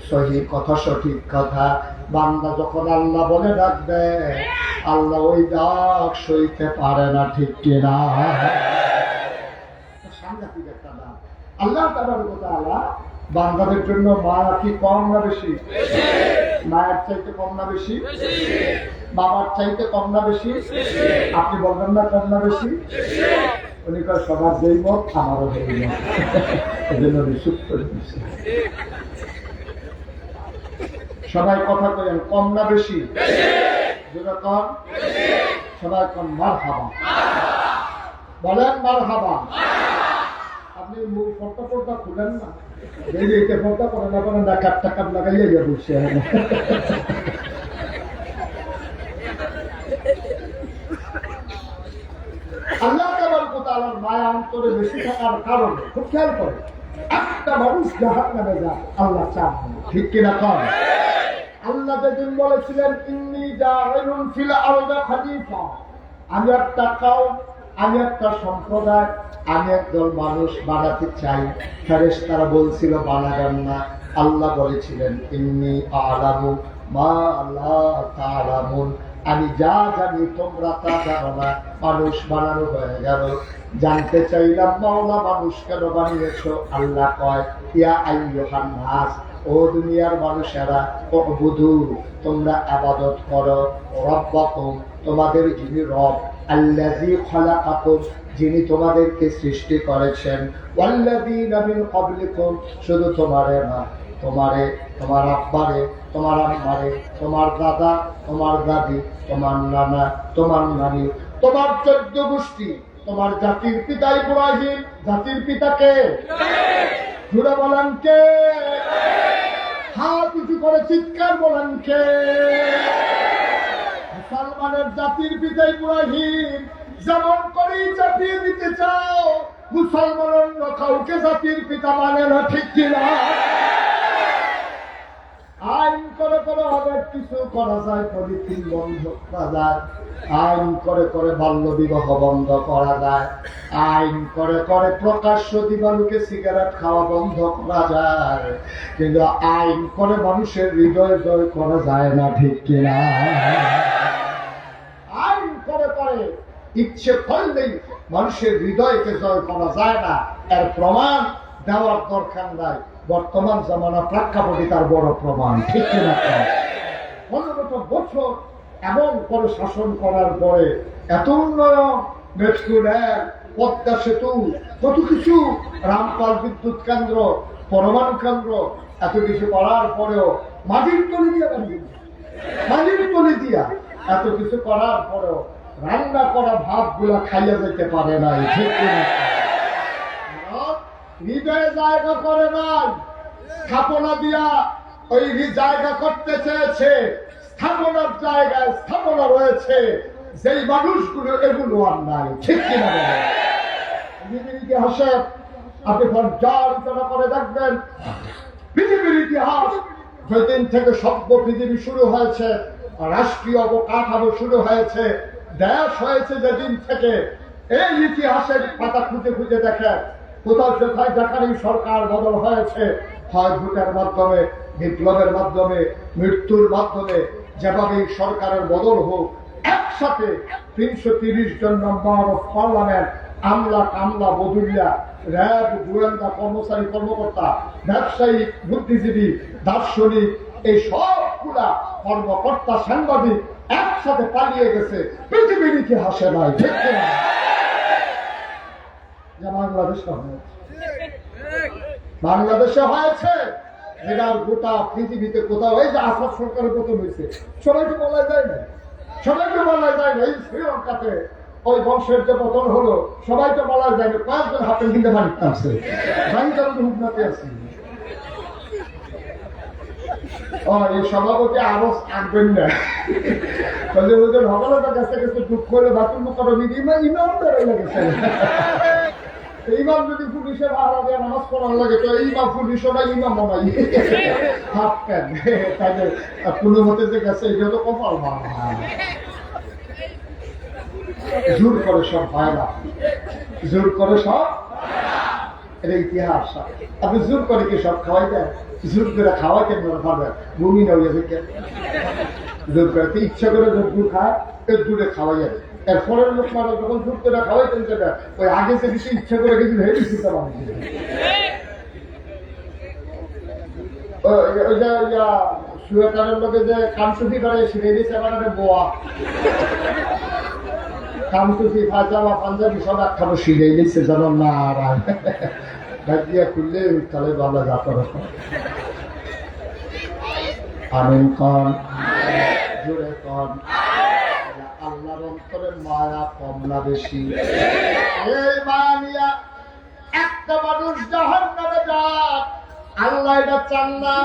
সহি কথা, সঠিক কথা। বান্দা যখন আল্লাহ বলে ডাক দেয়, আল্লাহ ওই ডাক সইতে পারে না, ঠিক কিনা? সাংঘাতিক একটা ডাক। আল্লাহ তাবারক ওয়া তাআলা বান্দাদের জন্য মায়া কি কম না বেশি? মায়ের চাইতে কম না বেশি? বাবার চাইতে কম না বেশি? আপনি বলবেন না কম না বেশি? উনি কয় সবার যেই মত আমারও যেই মত, এজন্য রিসুপ করে দিচ্ছে। সবাই কথা কইলেন কম না বেশি? যেটা কম সবাই কম মারহাবা বলেন, মারহাবা। আপনি মুখ ফটো খুলেন না, এই যে এটা ফটো করে না করেন না, কাপ টাকাপ লাগাইয়া যা বসে। আল্লাহ তাবারক ওয়া তাআলার মায়া অন্তরে বেশি থাকার কারণে খুব খেয়াল করে, একটা মানুষ জাহান্নামে যায় আল্লাহ চান, ঠিক কিনা কন? আল্লাহ যেদিন বলেছিলেন, ইন্নী জাইলুন ফিল আরদি খলিফা, আমি একটা কওম, আমি একটা সম্প্রদায়, আমি একদল মানুষ বানাতে চাই। ফেরেশতারা বলছিল বানাবেন না। আল্লাহ বলেছিলেন, ইন্নী আ'লামু মা লা তা'লামুন, আমি যা জানি তোমরা তা জানো না। মানুষ বানানো হয়ে গেল। জানতে চাইলাম, মাওলা মানুষ কেন বানিয়েছো? আল্লাহ কয়, ইয়া আইয়ুহান নাস, ও দুনিয়ার মানুষেরা, উবুদু, তোমরা ইবাদত করো, রাব্বাকুম, তোমাদের যিনি রব, আল্লাযী খালাকাকুম, যিনি তোমাদেরকে সৃষ্টি করেছেন, ওয়াল্লাযীনা মিন ক্বাবলিকুম, শুধু তোমারে না, তোমারে, তোমার আব্বারে, তোমার আম্মারে, তোমার দাদা, তোমার দাদি, তোমার নানা, তোমার নানি, তোমার 14 গোষ্ঠী, তোমার জাতির পিতা ইব্রাহিম। জাতির পিতা কে? জোরে বলেন কে? হাত উঁচু করে চিৎকার বলেন কে? মুসলমানের জাতির পিতা ইব্রাহিম, যেমন করেই চাপিয়ে দিতে চাও, মুসলমান অন্য কাউকে জাতির পিতা মানে না, ঠিক কিনা? আইন করে করে অনেক কিছু করা যায়, পলিথিন বন্ধ করা যায়, আইন করে করে বাল্য বিবাহ বন্ধ করা যায়, আইন করে করে প্রকাশ্য দিবালুকে সিগারেট খাওয়া বন্ধ করা যায়, কিন্তু আইন করে মানুষের হৃদয় জয় করা যায় না, ঠিক কিনা? আইন করে করে ইচ্ছে করলেই মানুষের হৃদয়কে জয় করা যায় না, এর প্রমাণ দেওয়ার দরকার নাই। বর্তমান জামানা প্রেক্ষাপটে তার বড় প্রমাণ, ঠিক কিনা? 15টা বছর এমন করে শাসন করার পরে এত উন্নয়ন, মেট্রো রেল, পদ্মা সেতু, কত কিছু, রামপাল বিদ্যুৎ কেন্দ্র, পরমাণু কেন্দ্র, এত কিছু করার পরেও মাটির তলি দিয়া মাটির তলি দিয়া এত কিছু করার পরেও রান্না করা ভাত গুলা খাইয়া যেতে পারে নাই, ঠিক কিনা? হৃদয়ে জায়গা করে নাই, স্থাপনা দিয়া ওই জায়গা করতে চেয়েছে, স্থাপনার জায়গায় স্থাপনা রয়েছে, যেই মানুষগুলো এগুলো আর নাই, ঠিক কিনা? পৃথিবীর ইতিহাসে আপনি পর্যালোচনা করে দেখবেন, পৃথিবীর ইতিহাস যেদিন থেকে সভ্য পৃথিবী শুরু হয়েছে, রাষ্ট্রীয় অবকাঠামো শুরু হয়েছে, দেশ হয়েছে, যেদিন থেকে এই ইতিহাসের পাতা খুঁজে খুঁজে দেখে কোথাও যেখানে যেখানেই সরকার বদল হয়েছে, হয় ভোটের মাধ্যমে, বিপ্লবের মাধ্যমে, মৃত্যুর মাধ্যমে, যেভাবে সরকারের বদল হোক, একসাথে 330 জন মেম্বার অফ পার্লামেন্ট, আমলা কামলা বদুলিয়া, র্যাব, গোয়েন্দা কর্মচারী কর্মকর্তা, ব্যবসায়ী, বুদ্ধিজীবী, দার্শনিক, এই সবগুলা কর্মকর্তা সাংবাদিক একসাথে পালিয়ে গেছে, পৃথিবীর ইতিহাসে নাই, ঠিক কিনা? বাংলাদেশে হয়েছে, এটার গোটা পৃথিবীতে কোথাও, এই যে আসাদ সরকারের পতন হয়েছে, সবাইকে বলা যায় না, সবাইকে বলা যায় না। এই শ্রীলঙ্কাতে ওই বংশের যে পতন হলো, সবাইকে বলা যায় না, কয়েকজন হাতে কিনতে মালিক আছে, বাড়িটার হুকনাতে আছে। এই সভাপতি আরো আঁকবেন না, সকলে তো কাছে কাছে দুঃখ হলে বাতুল মুখরবি ইমাম বেড়ে লেগেছে। ইমাম যদি পুলিশের ভাড়া দিয়ে নামাজ পড়ার লাগে, তো ইমাম পুলিশও নাই, ইমাম নাই, হাফ প্যান্ট, তাদের কোনো মতে যে গেছে, এটা তো কপাল ভাড়া। জোর করে সব হয় না, জোর করে সব, এটা ইতিহাস। আপনি জোর করে কি সব খাওয়াই দেন? জোর করে খাওয়াই কেন পারবেন? ভূমি নইয়া থেকে জোর করে ইচ্ছা করে জোর খায়, এর দূরে খাওয়াই যাবে। এর পরের লোক মানে যখন জোর করে খাওয়াইতেন, সেটা ওই আগে যে কিছু ইচ্ছা করে কিছু ভেবে দিতে পারেন। ওই যে সুয়েটারের লোকে যে কামসুফি করে, শিখে দিয়েছে মানে বোয়া কামসুফি, পায়জামা, পাঞ্জাবি সব একখানে শিখে দিচ্ছে, যেন না আর দিয়া খুললে তাহলে ভালো যাত। আমিন কন, জোরে কন। আল্লাহর অন্তরে মায়া কম না বেশি? এই মায়া নিয়া একটা মানুষ জাহান্নামে যাক, আল্লাহ এটা চান না।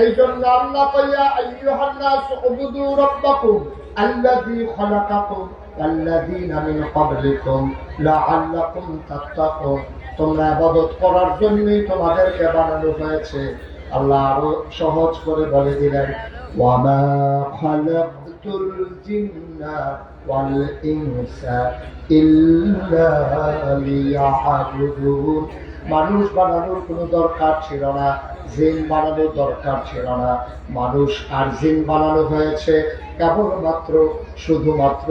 এই জন্য আল্লাহ কইয়া, আইয়ুহান নাস উবুদু রাব্বাকুম আল্লাযী খালাকাকুম ওয়াল্লাযীনা মিন ক্বাবলিকুম লাআল্লাকুম তাত্তাকুন। তোমরা ইবাদত করার জন্যই তোমাদেরকে বানানো হয়েছে। আল্লাহ আরো সহজ করে বলে দিলেন, ওয়ামা খালাকতুল জিন্না ওয়াল ইনসা ইল্লা লিয়াবুদুন। মানুষ বানানোর কোনো দরকার ছিল না, জিন বানানোর দরকার ছিল না। মানুষ আর জিন বানানো হয়েছে কেবলমাত্র, শুধুমাত্র,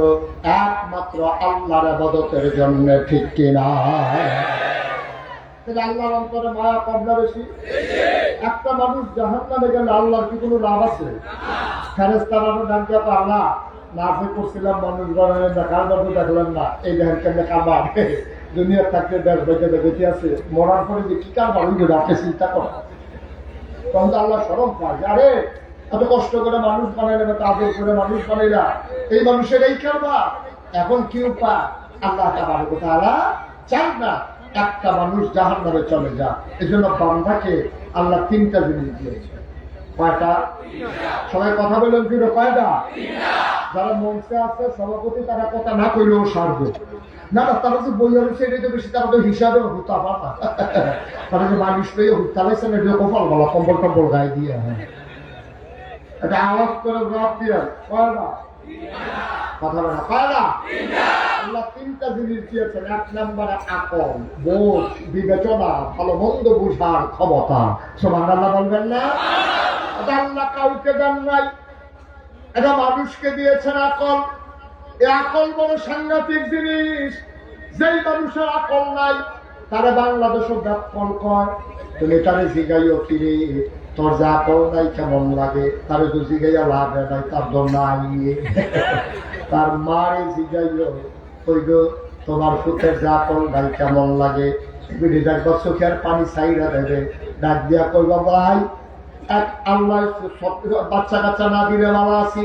একমাত্র আল্লাহর ইবাদতের জন্য, ঠিক কিনা? আল্লাহর অন্তরে মায়া কম না বেশি? একটা মানুষ জাহান্নামে গেলে আল্লাহর কি কোনো লাভ আছে? ফেরেশতারা ডাকিয়া তো আল্লাহ নাফে করছিলাম, মানুষ বানালেন না, কার বাবু দেখলেন না, এই দেখেন কেমনে কারবার, দুনিয়ার থাকতে দেশ বেঁচে বেঁচে আছে, মরার পরে যে কি কারবার হইবে আপনি চিন্তা করেন। তখন তো আল্লাহ শরম পায়, আরে এত কষ্ট করে মানুষ বানাইলাম, এত আদর করে মানুষ বানাইলা, এই মানুষের এই কারবার। এখন কি উপায়? আল্লাহ তাআলা চান না একটা মানুষ জাহান্নামে চলে যা। এই জন্য বান্দাকে আল্লাহ 3টা জিনিস দিয়েছে। কয়টা? সবাই কথা বলেন, কয়টা? যারা মঞ্চে আছে সভাপতি তারা কথা না কইলেও সারবে না না, তারা যে বই হচ্ছে এটাই তো বেশি, তারা তো হিসাবে হুতা পাতা তারা যে মানুষ পেয়ে হুতালাইছেন এটা কপাল বলা, কম্বল টম্বল গায়ে দিয়ে। হ্যাঁ এটা আওয়াজ করে জবাব দিয়ে কয় না কথা বলে না কয় না। আল্লাহ তিনটা জিনিস দিয়েছেন। এক নম্বরে আকল, বোধ, বিবেচনা, ভালো মন্দ বুঝার ক্ষমতা। সুবহানাল্লাহ বলবেন না? এটা আল্লাহ কাউকে দেন নাই, এটা মানুষকে দিয়েছেন আকল। এই আকল বড় সাংঘাতিক জিনিস। যেই মানুষের আকল নাই তারা বাংলাদেশও ব্যাকল কয়। তুমি তারে জিগাইও কিরে তোর যা আকল নাই কেমন লাগে, তারে তো জিগাইয়া লাভ নাই, তার দর নাই তার মারে জিগাইও কইল তোমার ফুটের যা আকল নাই কেমন লাগে, এগুলি দেখবার চোখের পানি চাইরা দেবে, ডাক দিয়া কইবা ভাই এক আল্লাহ বাচ্চা কাচ্চা না দিলে ভালো আছি,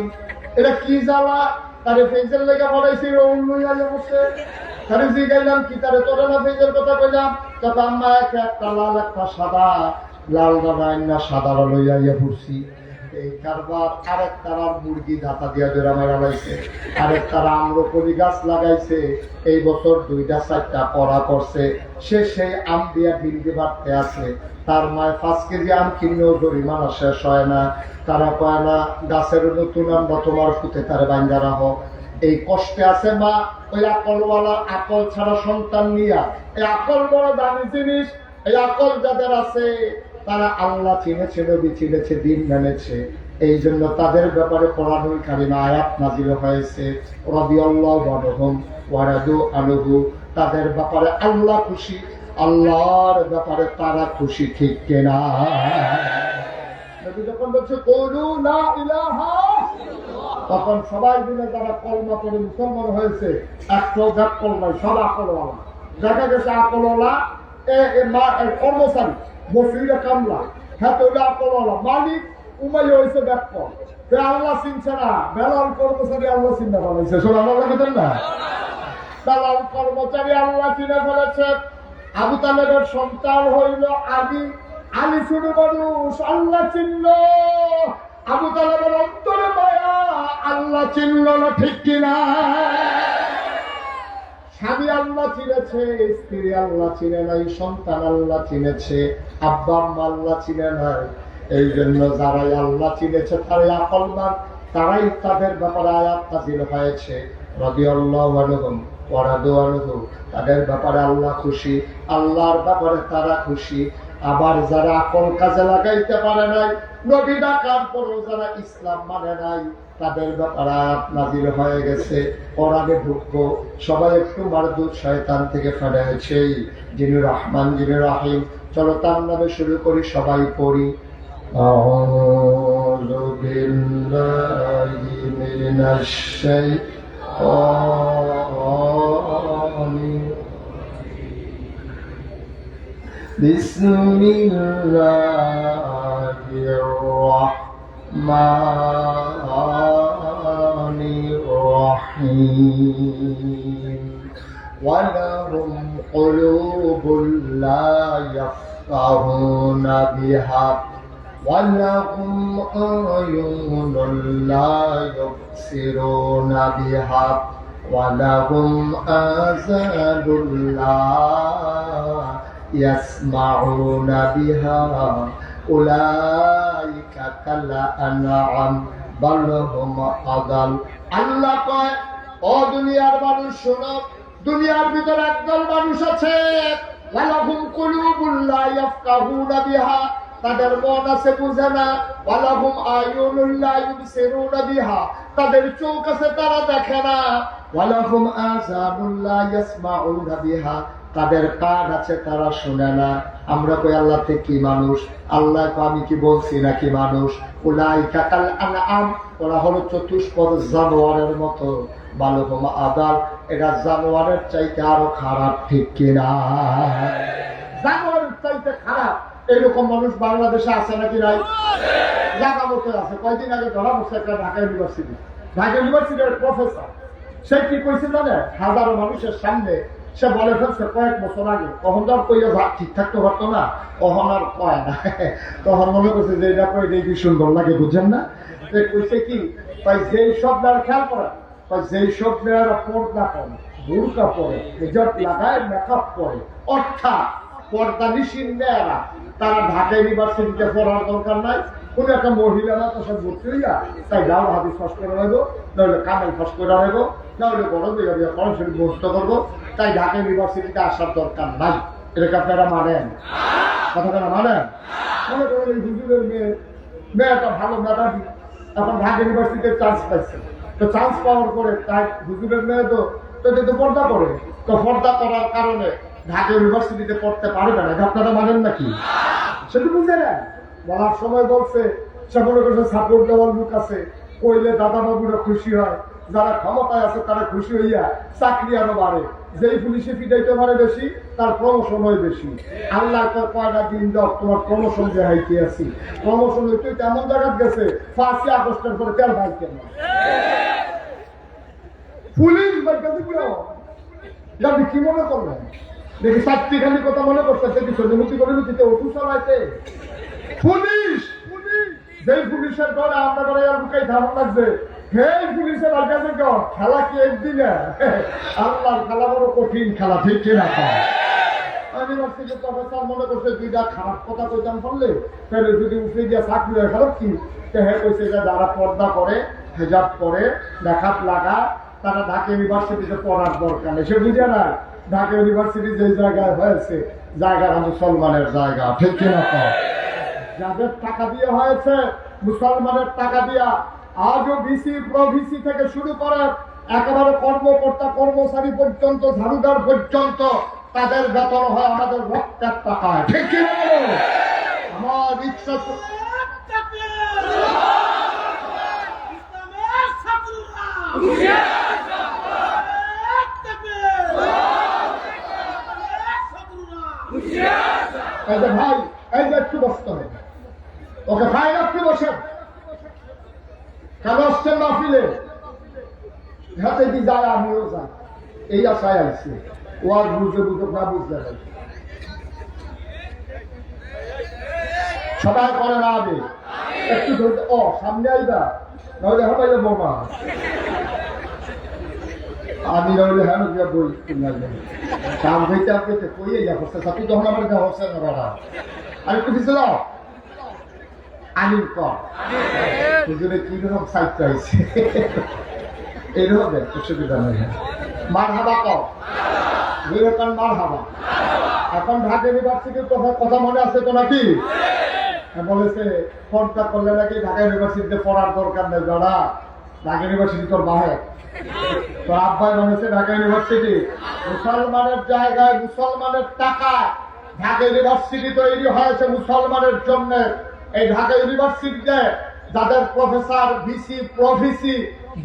এটা কি জ্বালা, তারে ফেজের লেগে বলাইছি বসে তারে জিগাইলাম কি তারে তোরা না ফেজের কথা কইলাম, তখন আম্মা একটা লাল একটা সাদা, লাল দাদা সাদা লইয়া পড়ছি। এই কারবার আরেক তারার মুরগি দাতা দিয়া বেড়া মারা লাইছে, আরেক তারা আম্রকলি গাছ লাগাইছে, এই বছর 2টা-4টা পড়া করছে, সে সেই আম দিয়া বিলদি বাড়তে আছে। তার মায় 5 কেজি আম কিনেও জরিমানা শেষ হয় না। তারা কয় না গাছের নতুন আম তোমার ফুতে তারে বাইন্দা রাখো। এই কষ্টে আছে মা। ওই আকলওয়ালা আকল ছাড়া সন্তান নিয়া, এই আকল বড় দামি জিনিস। এই আকল যাদের আছে তারা আল্লাহ চিনেছে, নবী চিনেছে, দিন মেনেছে। এই জন্য তাদের ব্যাপারে কোরআনুল কারীমে আয়াত নাযিল হয়েছে, রাদিয়াল্লাহু আনহুম ওয়া রাদু আনহু। তাদের ব্যাপারে আল্লাহ খুশি, আল্লাহর ব্যাপারে তারা খুশি, ঠিক কিনা? নবী যখন বলছে কুলু লা ইলাহা, তখন সবাই মিলে যারা কলমা করে মুসলমান হয়েছে, একটাও জাত কলমায় সব আকলওয়ালা। দেখা গেছে আকলওয়ালা কর্মচারী মফিরা কামলা, হ্যাঁ তো আকলওয়ালা মালিক উমাইয়া হয়েছে ব্যাপক, আল্লাহ চিনছে না। বেলাল কর্মচারী আল্লাহ চিন্তা ফেলাইছে, শোনা লাগেন না? বেলাল কর্মচারী আল্লাহ চিনে ফেলেছে। আবু তালেবের সন্তান হইল আলী, আলী শুরু মানুষ আল্লাহ চিনল। আবু তালেবের অন্তরে মায়া, আল্লাহ চিনল না, ঠিক কিনা? স্বামী আল্লাহ চিনেছে, স্ত্রী আল্লাহ চিনে নাই, সন্তান আল্লাহ চিনেছে, আব্বা আম্মা আল্লাহ চিনে নাই। এই জন্য যারাই আল্লাহ চিনেছে তারাই আকলবান, তারাই তাদের ব্যাপারে আয়াত নাযিল হয়েছে, রাদিয়াল্লাহু আনহুম ওয়া রাদু আনহু। তাদের ব্যাপারে আল্লাহ খুশি, আল্লাহর ব্যাপারে তারা খুশি। আবার যারা আকল কাজে লাগাইতে পারে নাই, নবী ডাকার পরও যারা ইসলাম মানে নাই, তাদের ব্যাপারে আয়াত নাযিল হয়ে গেছে। কোরআনে ঢুকবো সবাই একটু মারদুদ শয়তান থেকে ফেরা হয়েছে, যিনি রহমান যিনি রহিম। চলো তার নামে শুরু করি, সবাই পড়ি। আউযু বিল্লাহি মিনাশ শাইতানির বিসমিল্লাহির রাহমানির রাহিম। ওয়ালাহুম কুলুবুন লা ইয়াফকাহুনা বিহা ওয়ালাহুম আ'য়ুনুন লা ইউবসিরুনা বিহা ওয়ালাহুম আযানুন লা ইয়াসমাউনা বিহা উলাইকা কাল আনআম বাল হুম আদাল। আল্লাহ কয়, ও দুনিয়ার মানুষ শোনো, দুনিয়ার ভিতরে একদল মানুষ আছে, ওয়ালাহুম কুলুবুন লা ইয়াফকাহুনা বিহা, তাদের মন আছে বুঝে না, ওয়ালাহুম আ'য়ুনুন লা ইউবসিরুনা বিহা, তাদের চোখ আছে তারা দেখে না, ওয়ালাহুম আযানুন লা ইয়াসমাউনা বিহা, তাদের কান আছে তারা শুনে না। আমরা কই আল্লাহ থেকে কি মানুষ? আল্লাহ কয় আমি কি বলছি নাকি মানুষ? উলাইকা কাল আনআম, ওরা হলো চতুষ্পদ জানোয়ারের মতো, বালুহুম আদাল, এটা জানোয়ারের চাইতে আরো খারাপ, ঠিক কিনা? জানোয়ারের চাইতে খারাপ এরকম মানুষ বাংলাদেশে আছে নাকি নাই? জায়গা মতো আছে। কয়দিন আগে ধরা পড়ছে একটা ঢাকা ইউনিভার্সিটি, ঢাকা ইউনিভার্সিটির প্রফেসর, সে কি কইছে জানে? হাজারো মানুষের সামনে সে বলে ফেলছে কয়েক বছর আগে, তখন তো আর কইয়া ঠিকঠাক তো হতো না, তখন আর কয় না, তখন মনে করছে যে এটা কই দেখি সুন্দর লাগে, বুঝছেন না? কইছে কি ভাই যেই সব মেয়েরা খেয়াল করে যেই সব মেয়েরা পর্দা করে বুরকা পরে হিজাব লাগায় মেকআপ করে অর্থাৎ পর্দা নিশীন মেয়েরা তারা ঢাকা ইউনিভার্সিটিতে পড়ার দরকার নাই। কোন একটা মহিলা না তো সব ভর্তি হইয়া তাই গাও হাদিস ফাঁস করে নেব, নাহলে কামেল ফাঁস করে নেব, নাহলে বড় দিয়ে কোরআন শরীফ মুখস্থ করবো, তাই ঢাকা ইউনিভার্সিটিতে আসার দরকার নাই। এটাকে আপনারা মানেন? কথাটা মানেন? মনে করেন এই হুজুরের মেয়েটা ভালো মেধাবী, এখন ঢাকা ইউনিভার্সিটিতে চান্স পাইছে, তো চান্স পাওয়ার পরে তাই হুজুরের মেয়ে তো পর্দা করে, তো পর্দা করার কারণে ঢাকা ইউনিভার্সিটিতে পড়তে পারবে না। আপনারা মানেন নাকি? সেটা বুঝে নেন। বলার সময় বলছে সে মনে করছে সাপোর্ট দেওয়ার লোক আছে, কইলে দাদা বাবুরা খুশি হয়, যারা ক্ষমতায় আছে তারা খুশি হইয়া চাকরি আরো বাড়ে, যেই পুলিশে পিটাইতে পারে বেশি তার প্রমোশন হয় বেশি। আল্লাহ কয়টা দিন দাও তোমার প্রমোশন যে হাইতে আছি, প্রমোশন হইতে তেমন জায়গা গেছে 5 আগস্টের পরে তেল ভাই কেন পুলিশ আপনি কি মনে করবেন? দেখি চারটিখানি কথা মনে করছে কি সন্ধিমুক্তি করে দিতে ওটু চালাইতে পুলিশ, যেই পুলিশের দলে আমরা করে বুকাই ধারণ লাগছে, সেই পুলিশের কাছে কেউ খেলা কি একদিনে? আল্লাহর খেলা বড় কঠিন খেলা, ঠিক কিনা? ইউনিভার্সিটির প্রফেসর মনে করছে দুইটা খারাপ কথা কইতাম পারলে তাহলে যদি উঠে গিয়ে চাকরি হয় খারাপ কি? হ্যাঁ কইছে যে যারা পর্দা করে হেজাব করে মেকআপ লাগা তারা ঢাকা ইউনিভার্সিটিতে পড়ার দরকার নেই। সে বুঝে না ঢাকা ইউনিভার্সিটি যে জায়গায় হয়েছে জায়গাটা মুসলমানের জায়গা, ঠিক কিনা? যাদের টাকা দিয়ে হয়েছে মুসলমানের টাকা দিয়া, আজও ভিসি প্রভিসি থেকে শুরু করে একেবারে কর্মকর্তা কর্মচারী পর্যন্ত ঝাড়ুদার পর্যন্ত তাদের বেতন হয় আমাদের রক্তের টাকায়, ঠিক কিনা? আমার ইচ্ছা ভাই এই যে একটু বসতে হবে, ওকে ভাই আপনি বসেন, কেন আসছেন মাহফিলে? হাতে কি যায় আমিও যাই, এই আশায় আসছি। ও আর বুঝে বুঝুক না বুঝতে পারি, সবাই করে না আবে একটু ধরতে। ও সামনে আইবা, নাহলে হবে বোমা। আমি নইলে হ্যাঁ গিয়া বই কাম হইতে আপনি কইয়ে যা করছে তুই তখন আমার যা হচ্ছে না বাড়া আর একটু দিছিল আনিল কর হুজুরে কি রকম সাইটটা হয়েছে এরকম অসুবিধা নাই। মার হাবা কর বিবেকান মার হাবা। এখন ঢাকা ইউনিভার্সিটির কথা মনে আছে তো নাকি? বলেছে ফোনটা করলে নাকি ঢাকা ইউনিভার্সিটিতে পড়ার দরকার নেই, যারা ঢাকা ইউনিভার্সিটি তোর বাহে তোর আব্বাই বানিয়েছে ঢাকা ইউনিভার্সিটি মুসলমানের জায়গায় মুসলমানের টাকা। ঢাকা ইউনিভার্সিটি তৈরি হয়েছে মুসলমানের জন্য। এই ঢাকা ইউনিভার্সিটিতে যাদের প্রফেসর ভিসি প্রভিসি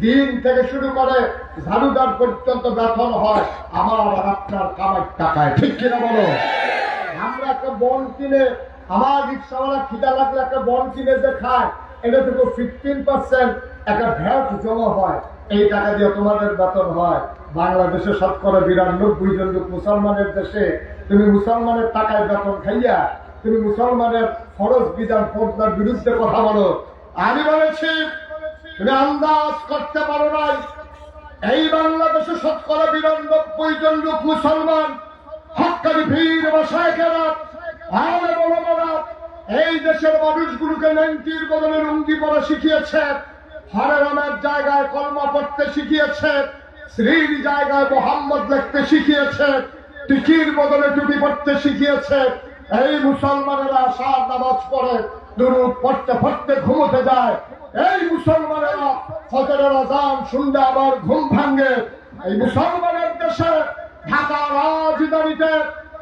দিন থেকে শুরু করে ঝাড়ুদার পর্যন্ত বেতন হয় আমার আর আপনার কামার টাকায়, ঠিক কিনা বলো? আমরা একটা বন কিনে, আমার রিক্সাওয়ালা খিদা লাগলে একটা বন কিনে যে খায়, এটা থেকে 15% একটা ভ্যাট জমা হয়, এই টাকা দিয়ে তোমাদের বেতন হয়। বাংলাদেশে শতকরা 92 জন লোক মুসলমানের দেশে, তুমি মুসলমানের টাকায় বেতন খাইয়া তুমি মুসলমানের ফরজ বিধান পর্দার বিরুদ্ধে কথা বলো। আমি বলেছি তুমি আন্দাজ করতে পারো নাই, এই বাংলাদেশে শতকরা 92 জন লোক মুসলমান, হক্কানি ভীর বাসায়কেরা আলে বড়রা এই দেশের মানুষগুলোকে ল্যাংটির বদলে লুঙ্গি পরা শিখিয়েছে, হরে রামের জায়গায় কলমা পড়তে শিখিয়েছে, শ্রীর জায়গায় মোহাম্মদ লিখতে শিখিয়েছে, টিকির বদলে টুপি পড়তে শিখিয়েছে। এই মুসলমানেরা আশার নামাজ পড়ে, দুরূদ পড়তে পড়তে ঘুমোতে যায়। এই মুসলমানেরা ফজরের আযান শুনলে আবার ঘুম ভাঙে। এই মুসলমানের দেশে ঢাকা রাজধানীতে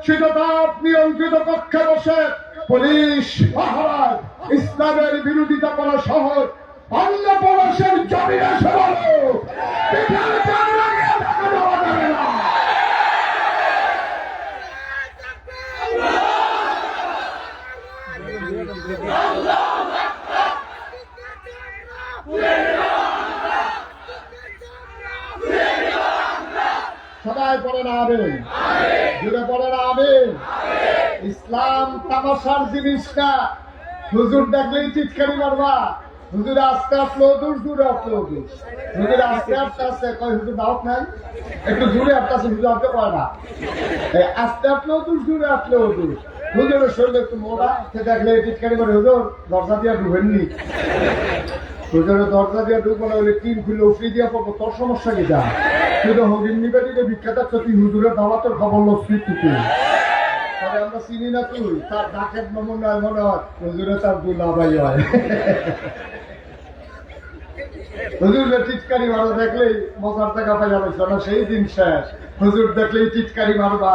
শীততাপ নিয়ন্ত্রিত কক্ষে বসে পুলিশ পাহারায় ইসলামের বিরোধিতা করা শহর অন্য প্রবাসের জমিনে সরালো সবাই পড়ে না আমিন, জুড়ে পড়ে না আমিন। ইসলাম তামাশার জিনিস না, হুজুর দেখলেই চিৎকারি মারবা, হুজুর আস্তে আসলো দূর দূরে আসলো দূর হুজুর আস্তে আস্তে আস্তে কয় হুজুর দাওয়াত নাই একটু দূরে আসতেছে হুজুর আপনি কয় না আস্তে আসলো দূর দূরে আসলো দূর হুজুরের শরীরে একটু মোড়া সে দেখলে টিটকারি করে হুজুর দরজা দিয়া ঢুকেননি হুজুরের দরজা দিয়া ঢুকবো না হলে টিন খুলে উফরি দিয়া পড়বো তোর সমস্যা কি যা তুই তো হরিণ নিবেদিতে বিখ্যাত তুই হুজুরের দাওয়াতের খবর লক্ষ্মী তুই আমরা চিনি না তুই তার ডাকের নমুনায় মনে হয় হুজুরে তার দুলাভাই হয় হুজুরের টিটকারি মারো দেখলেই মজার দেখা পাই যাবে না সেই দিন শেষ হুজুর দেখলেই টিটকারি মারবা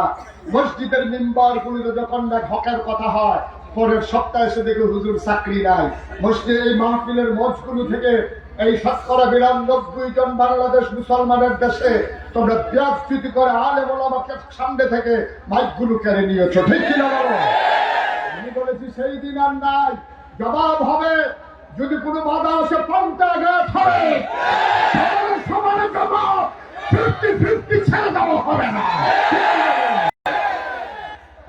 মসজিদের মেম্বার গুলিতে যখন না হকের কথা হয় পরের সপ্তাহে এসে দেখে হুজুর চাকরি নাই মসজিদের এই মাহফিলের মঞ্চগুলো থেকে এই ৯২ জন বাংলাদেশ মুসলমানের দেশে তোমরা বিরাজনীতি করে আলেম ওলামাকে সামনে থেকে মাইকগুলো কেড়ে নিয়েছো ঠিক কিনা বলো আমি বলেছি সেই দিন আর নাই জবাব হবে যদি কোনো বাধা আসে পঞ্চায়েত হয় সমানে জবাব 50-50 ছেড়ে দেওয়া হবে না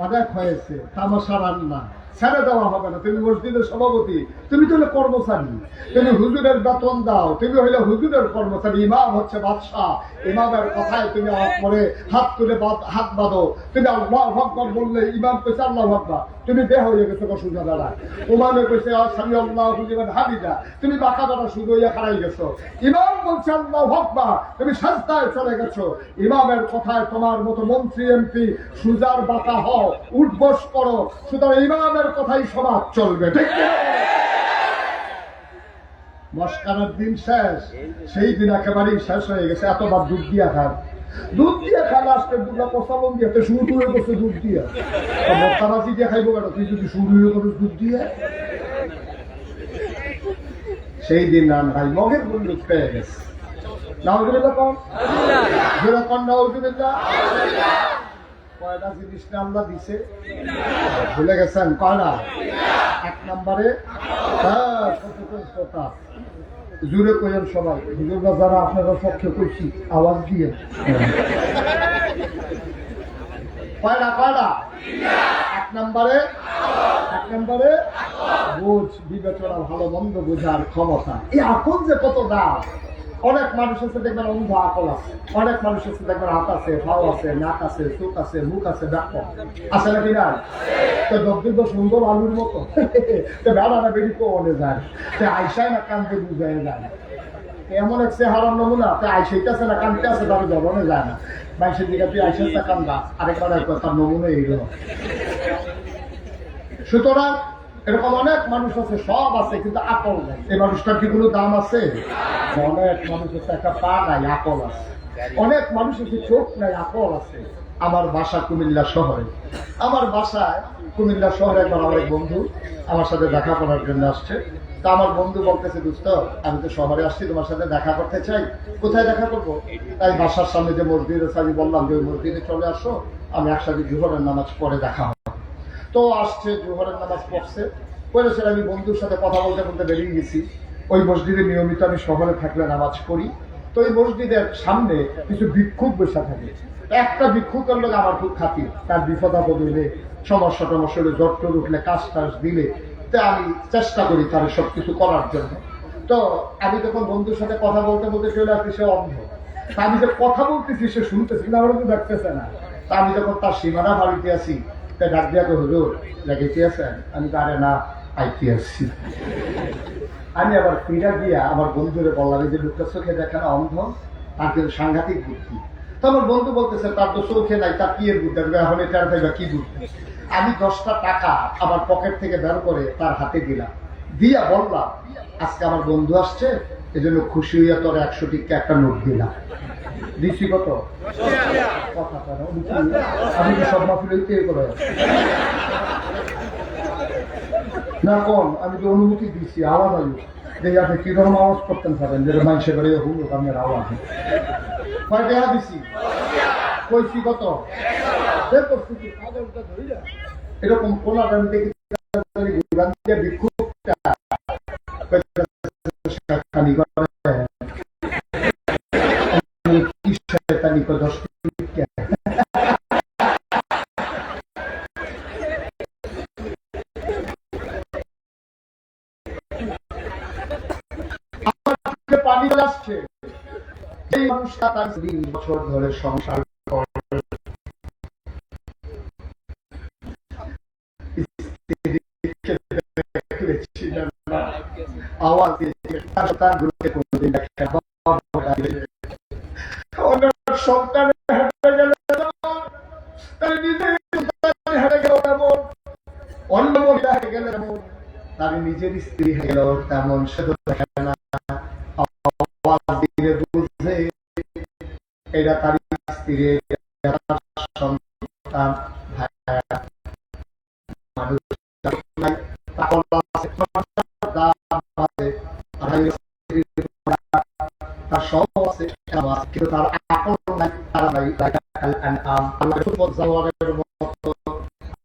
অনেক হয়েছে তামাশা রান্না ছেড়ে দেওয়া হবে না তুমি মসজিদের সভাপতি তুমি তো কর্মচারী তুমি হুজুরের বেতন দাও তুমি হইলে হুজুরের কর্মচারী ইমাম হচ্ছে বাদশাহ ইমামের কথায় তুমি পরে হাত তুলে হাত বাঁধো তুমি আল্লাহু আকবার বললে ইমাম কইছে আল্লাহু আকবার তুমি বের হয়ে গেছো সোজা দাঁড়ায় ইমামে কইছে সামি আল্লাহু লিমান হামিদা তুমি বাঁকা বাঁকা শুধু হইয়া খাড়াই গেছো ইমাম বলছে আল্লাহু আকবার তুমি সাজদায় চলে গেছো ইমামের কথায় তোমার মতো মন্ত্রী এমপি সুজার বাঁকা হও উঠবস করো সুতরাং ইমামের কথাই সমাজ চলবে ঠিক কি মস্কানের দিন শেষ সেই দিন একেবারেই শেষ হয়ে গেছে এতবার দুধ দিয়া খান দুধ দিয়ে খান আজকে দুধটা প্রচলন দিয়ে শুরু হয়ে গেছে দুধ দিয়ে মত্তাবাজি দিয়ে খাইবো কেন তুই যদি শুরু হয়ে গেছিস দুধ দিয়ে সেই দিন নাম ভাই মগের বন্ধু পেয়ে গেছে নাউজুবিল্লাহ কম জোরে কন নাউজুবিল্লাহ কয়টা জিনিস আল্লাহ দিছে ভুলে গেছেন কয়টা 1 নম্বরে কথা জুড়ে কইেন সবাই হুজুররা যারা আপনারা পক্ষে কইছি আওয়াজ দিয়ে কয়টা 1 নম্বরে বুঝ বিবেচনা ভালো মন্দ বোঝার ক্ষমতা এই আকল যে কত দাম অনেক মানুষ আছে দেখবেন অন্ধ আকল আছে অনেক মানুষ আছে দেখবেন হাত আছে পাও আছে নাক আছে চোখ আছে মুখ আছে ডাক্ত আছে নাকি না তো যদ্দূর সুন্দর আলুর মতো বেড়ানা বেরিয়ে কোনে যায় সে আইসায় না কানতে বুঝায় যায় এমন এক চেহারার নমুনা আইসাইতেছে না কানতে আছে তার জবনে যায় না বাইশের দিকে তুই আইসাইতে কান্দা আরেকবার তার নমুনা এইরকম সুতরাং এরকম অনেক মানুষ আছে সব আছে কিন্তু আকল নেই এই মানুষটার কি কোনো দাম আছে অনেক মানুষ আছে একটা পা নাই আকল আছে অনেক মানুষ আছে চোখ নাই আকল আছে আমার বাসা কুমিল্লা শহরে আমার বাসায় কুমিল্লা শহরে একবার আমার এক বন্ধু আমার সাথে দেখা করার জন্য আসছে তা আমার বন্ধু বলতেছে দোস্ত আমি তো শহরে আসছি তোমার সাথে দেখা করতে চাই কোথায় দেখা করবো তাই বাসার সামনে যে মসজিদ আছে আমি বললাম যে ওই মসজিদে চলে আসো আমি একসাথে জোহরের নামাজ পড়ে দেখা হবে তো আসছে জোহরের নামাজ পড়ছে পড়েছে আমি বন্ধুর সাথে কথা বলতে বলতে বেরিয়ে গেছি ওই মসজিদে নিয়মিত আমি শহরে থাকলে নামাজ পড়ি তো ওই মসজিদের সামনে কিছু ভিক্ষুক বসে থাকে একটা ভিক্ষুকের লোক আমার খুব খাতির তার বিপদ আপদ হইলে সমস্যা টমস্যা হলে জ্বর টর উঠলে কাজ টাজ দিলে তো আমি চেষ্টা করি তার সব কিছু করার জন্য তো আমি যখন বন্ধুর সাথে কথা বলতে বলতে চলে আসছি সে অন্ধ তা আমি যে কথা বলতেছি সে শুনতেছি না আমার তো দেখতেছে না তা আমি যখন তার সীমানা বাড়িতে আসি তা ডাক দিয়া তো হুজুর লেগেতে আছেন আমি তারে না আইতে আসছি আমি আবার ফিরা দিয়া আমার বন্ধুরে বললাম যে লোকটা চোখে দেখে না অন্ধ তার কিন্তু সাংঘাতিক বুদ্ধি তো আমার বন্ধু বলতেছে তার তো চোখে নাই তার কি এর বুদ্ধি এখন এটার দেখবা কি বুদ্ধি আমি 10টা টাকা আমার পকেট থেকে বের করে তার হাতে দিলাম দিয়া বললাম আজকে আমার বন্ধু আসছে এজন্য খুশি হইয়া তোর 100 টিকা একটা নোট দিলাম দিচ্ছি কত কথা আমি কি সব মাফিল করে না কোন আমি যে অনুমতি দিচ্ছি আওয়াজ আলু দেখি আপনি কি ধরনের আওয়াজ করতেন পারেন যেটা মানুষের বাড়ি হুলো আপনার আওয়াজ কয় টাকা দিছি কইছি কত এরকম কোন স্বামী আসছে, এই মানুষটা তার 20 বছর ধরে সংসার করে, আওয়াজ দিয়েছে, তার সন্তানগুলোকে কোনোদিন দেখে না, সন্তান হেঁটে গেলে তার নিজের সন্তান হেঁটে গেল তেমন, অন্য মহিলা হেঁটে গেলে তেমন, তার নিজের স্ত্রী হেঁটে গেল তেমন, সে তো দেখে না, আওয়াজ দিয়ে বুঝে এটা তার স্ত্রী, সন্তান, মানুষ তার সব আছে কিন্তু তার আকল নাই,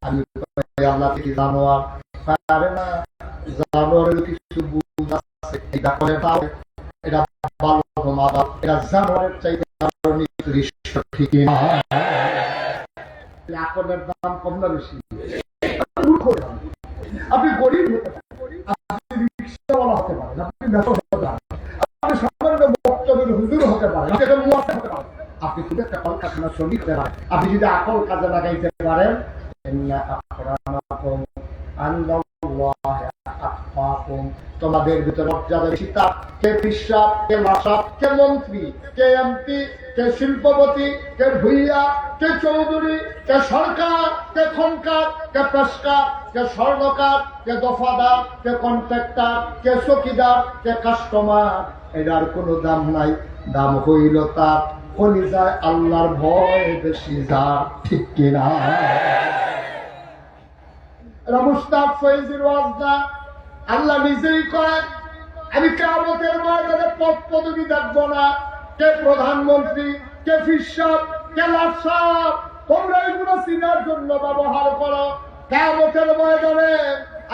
আমি আল্লাহ থেকে জানোয়ার পারে না, জানোয়ারের কিছু বুঝ আছে, এটা জানোয়ারের চাইতে নিকৃষ্ট, ঠিক না? আকলের দাম কম না বেশি? আপনি গরিব হতে পারেন, আপনি রিক্সাওয়ালা হতে পারেন, আপনি ব্যবসা হতে পারেন, আপনি সাধারণ বক্তব্যের হুজুর হতে পারেন, আপনি একটা মুয়াজ্জিন হতে পারেন, আপনি খুব একটা কলকারখানার শ্রমিক হতে পারেন, আপনি যদি আকল কাজে লাগাইতে পারেন, তোমাদের ভিতরে মর্যাদা বেশি তার, কে পিসাব, কে মাসাব, কে মন্ত্রী, কে এমপি, কে শিল্পপতি, কে ভুইয়া, কে চৌধুরী, কে সরকার, কে খনকার, কে পেশকার, কে স্বর্ণকার, কে দফাদার, কে কন্ট্রাক্টর, কে চকিদার, কে কাস্টমার, এটার কোনো দাম নাই। দাম হইল তার কলিজায় আল্লাহর ভয় বেশি যার, ঠিক কিনা? মুস্তাক ফৈজির ওয়াজ না, আল্লাহ নিজেই করেন, আমি কিয়ামতের ময়দানে পদ পদবি দেখবো না, কে প্রধানমন্ত্রী, কে ফিসাব, কে লাটসাব, তোমরা এগুলো চিনার জন্য ব্যবহার করো। কিয়ামতের ময়দানে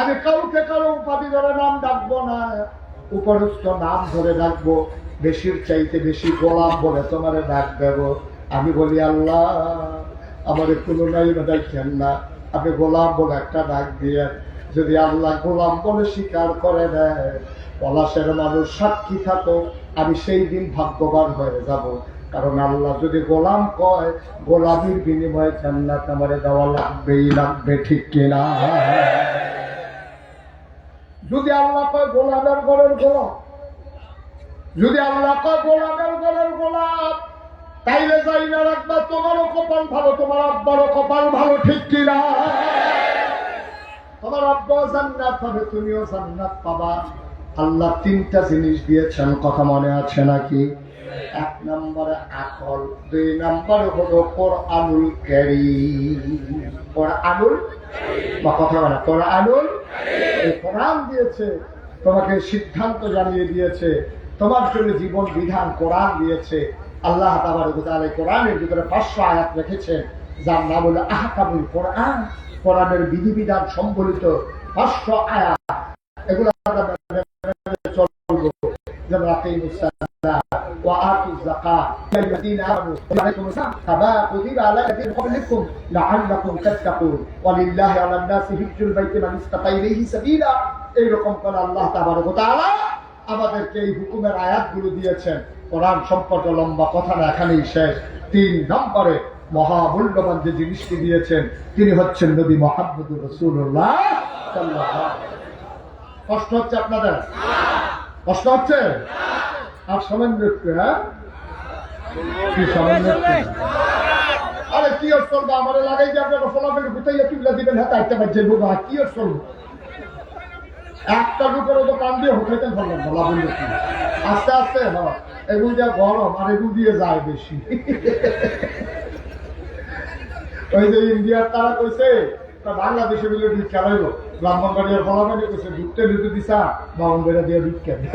আমি কাউকে কারো উপাধি ধরে নাম ডাকবো না, উপরস্থ নাম ধরে ডাকবো, বেশির চাইতে বেশি গোলাম বলে তোমারে ডাক দেব। আমি বলি আল্লাহ আমাদের কোনো নাই ডাকেন না, আপনি গোলাম বলে একটা ডাক দিয়ে, যদি আল্লাহ গোলাম বলে স্বীকার করে দেয়, পলাশের মানুষ সাক্ষী থাকো, আমি সেই দিন ভাগ্যবান হয়ে যাব। কারণ আল্লাহ যদি গোলাম কয়, গোলামির বিনিময়ে জান্নাত আমারে দেওয়া লাগবেই লাগবে, ঠিক কিনা? যদি আল্লাহ কয় গোলামের ঘরের গোলাম, যদি আল্লাহ কয় গোলামের ঘরের গোলাম, তাইলে যাই না রাখবা তোমারও কপাল ভালো, তোমার আব্বারও কপাল ভালো, ঠিক কিনা? তোমার আব্বা জান্নাত পাবে, তুমিও জান্নাত পাবা। আল্লাহ 3টা জিনিস দিয়েছেন, কথা মনে আছে নাকি? 1 নম্বরে আকল, 2 নম্বরে হলো কোরআনুল কারীম। কোরআনুল বা কথা বলে কোরআনুল, এই কোরআন দিয়েছে, তোমাকে সিদ্ধান্ত জানিয়ে দিয়েছে, তোমার জন্য জীবন বিধান কোরআন দিয়েছে। আল্লাহ তাবারক ওয়া তাআলা কোরআনের ভিতরে 500 আয়াত রেখেছেন, যার নাম হলো আহকামুল কোরআন। কোরআনের বিধিবিধান সম্বলিত 500 আয়াত, এগুলো চলবো। যেমন আকিমুস সালাত ওয়া আতুজ যাকাত আল্লাযীনা আমানু ওয়ালাইকুমুস সালাম কামা কুতিবা আলাল্লাযীনা মিন ক্বাবলিকুম লাআল্লাকুম তাত্তাকুন ওয়া লিল্লাহি আলান নাসি হিজ্জুল বাইতি মান ইসতাতা ইলাইহি সাবিলা। এইরকম করে আল্লাহ তাবারক ওয়া তাআলা আমাদেরকে এই হুকুমের আয়াতগুলো দিয়েছেন। কোরআন সম্পর্কে লম্বা কথা না, এখানেই শেষ। 3 নম্বরে মহামূল্যবান যে জিনিসটি দিয়েছেন, তিনি হচ্ছেন নবী মুহাম্মদুর রাসূলুল্লাহ সাল্লাল্লাহু আলাইহি ওয়াসাল্লাম। কষ্ট হচ্ছে আপনাদের? কষ্ট হচ্ছে? আর সামান্য একটু, হ্যাঁ কি সামান্য একটু? আরে কি আর চলবে, আমার লাগাই যে আপনারা ফলাফল গুতাইয়া তুলে দিবেন, হ্যাঁ তাইতে পারছে বুবা, কি আর চলবে? একটা দুপুরে তো কান দিয়ে হোটেল ফেললাম, বলা বললো কি আস্তে আস্তে, হ্যাঁ এগুলো যা গরম আর এগুলো দিয়ে যায় বেশি। ওই যে ইন্ডিয়ার তারা কইছে বাংলাদেশে মিলে দুধ খেলাইলো, ব্রাহ্মণবাড়িয়ার ফলাফানি কইছে দুধটা দুধ দিছা, বামনবাড়িয়া দিয়ে দুধ খেলে।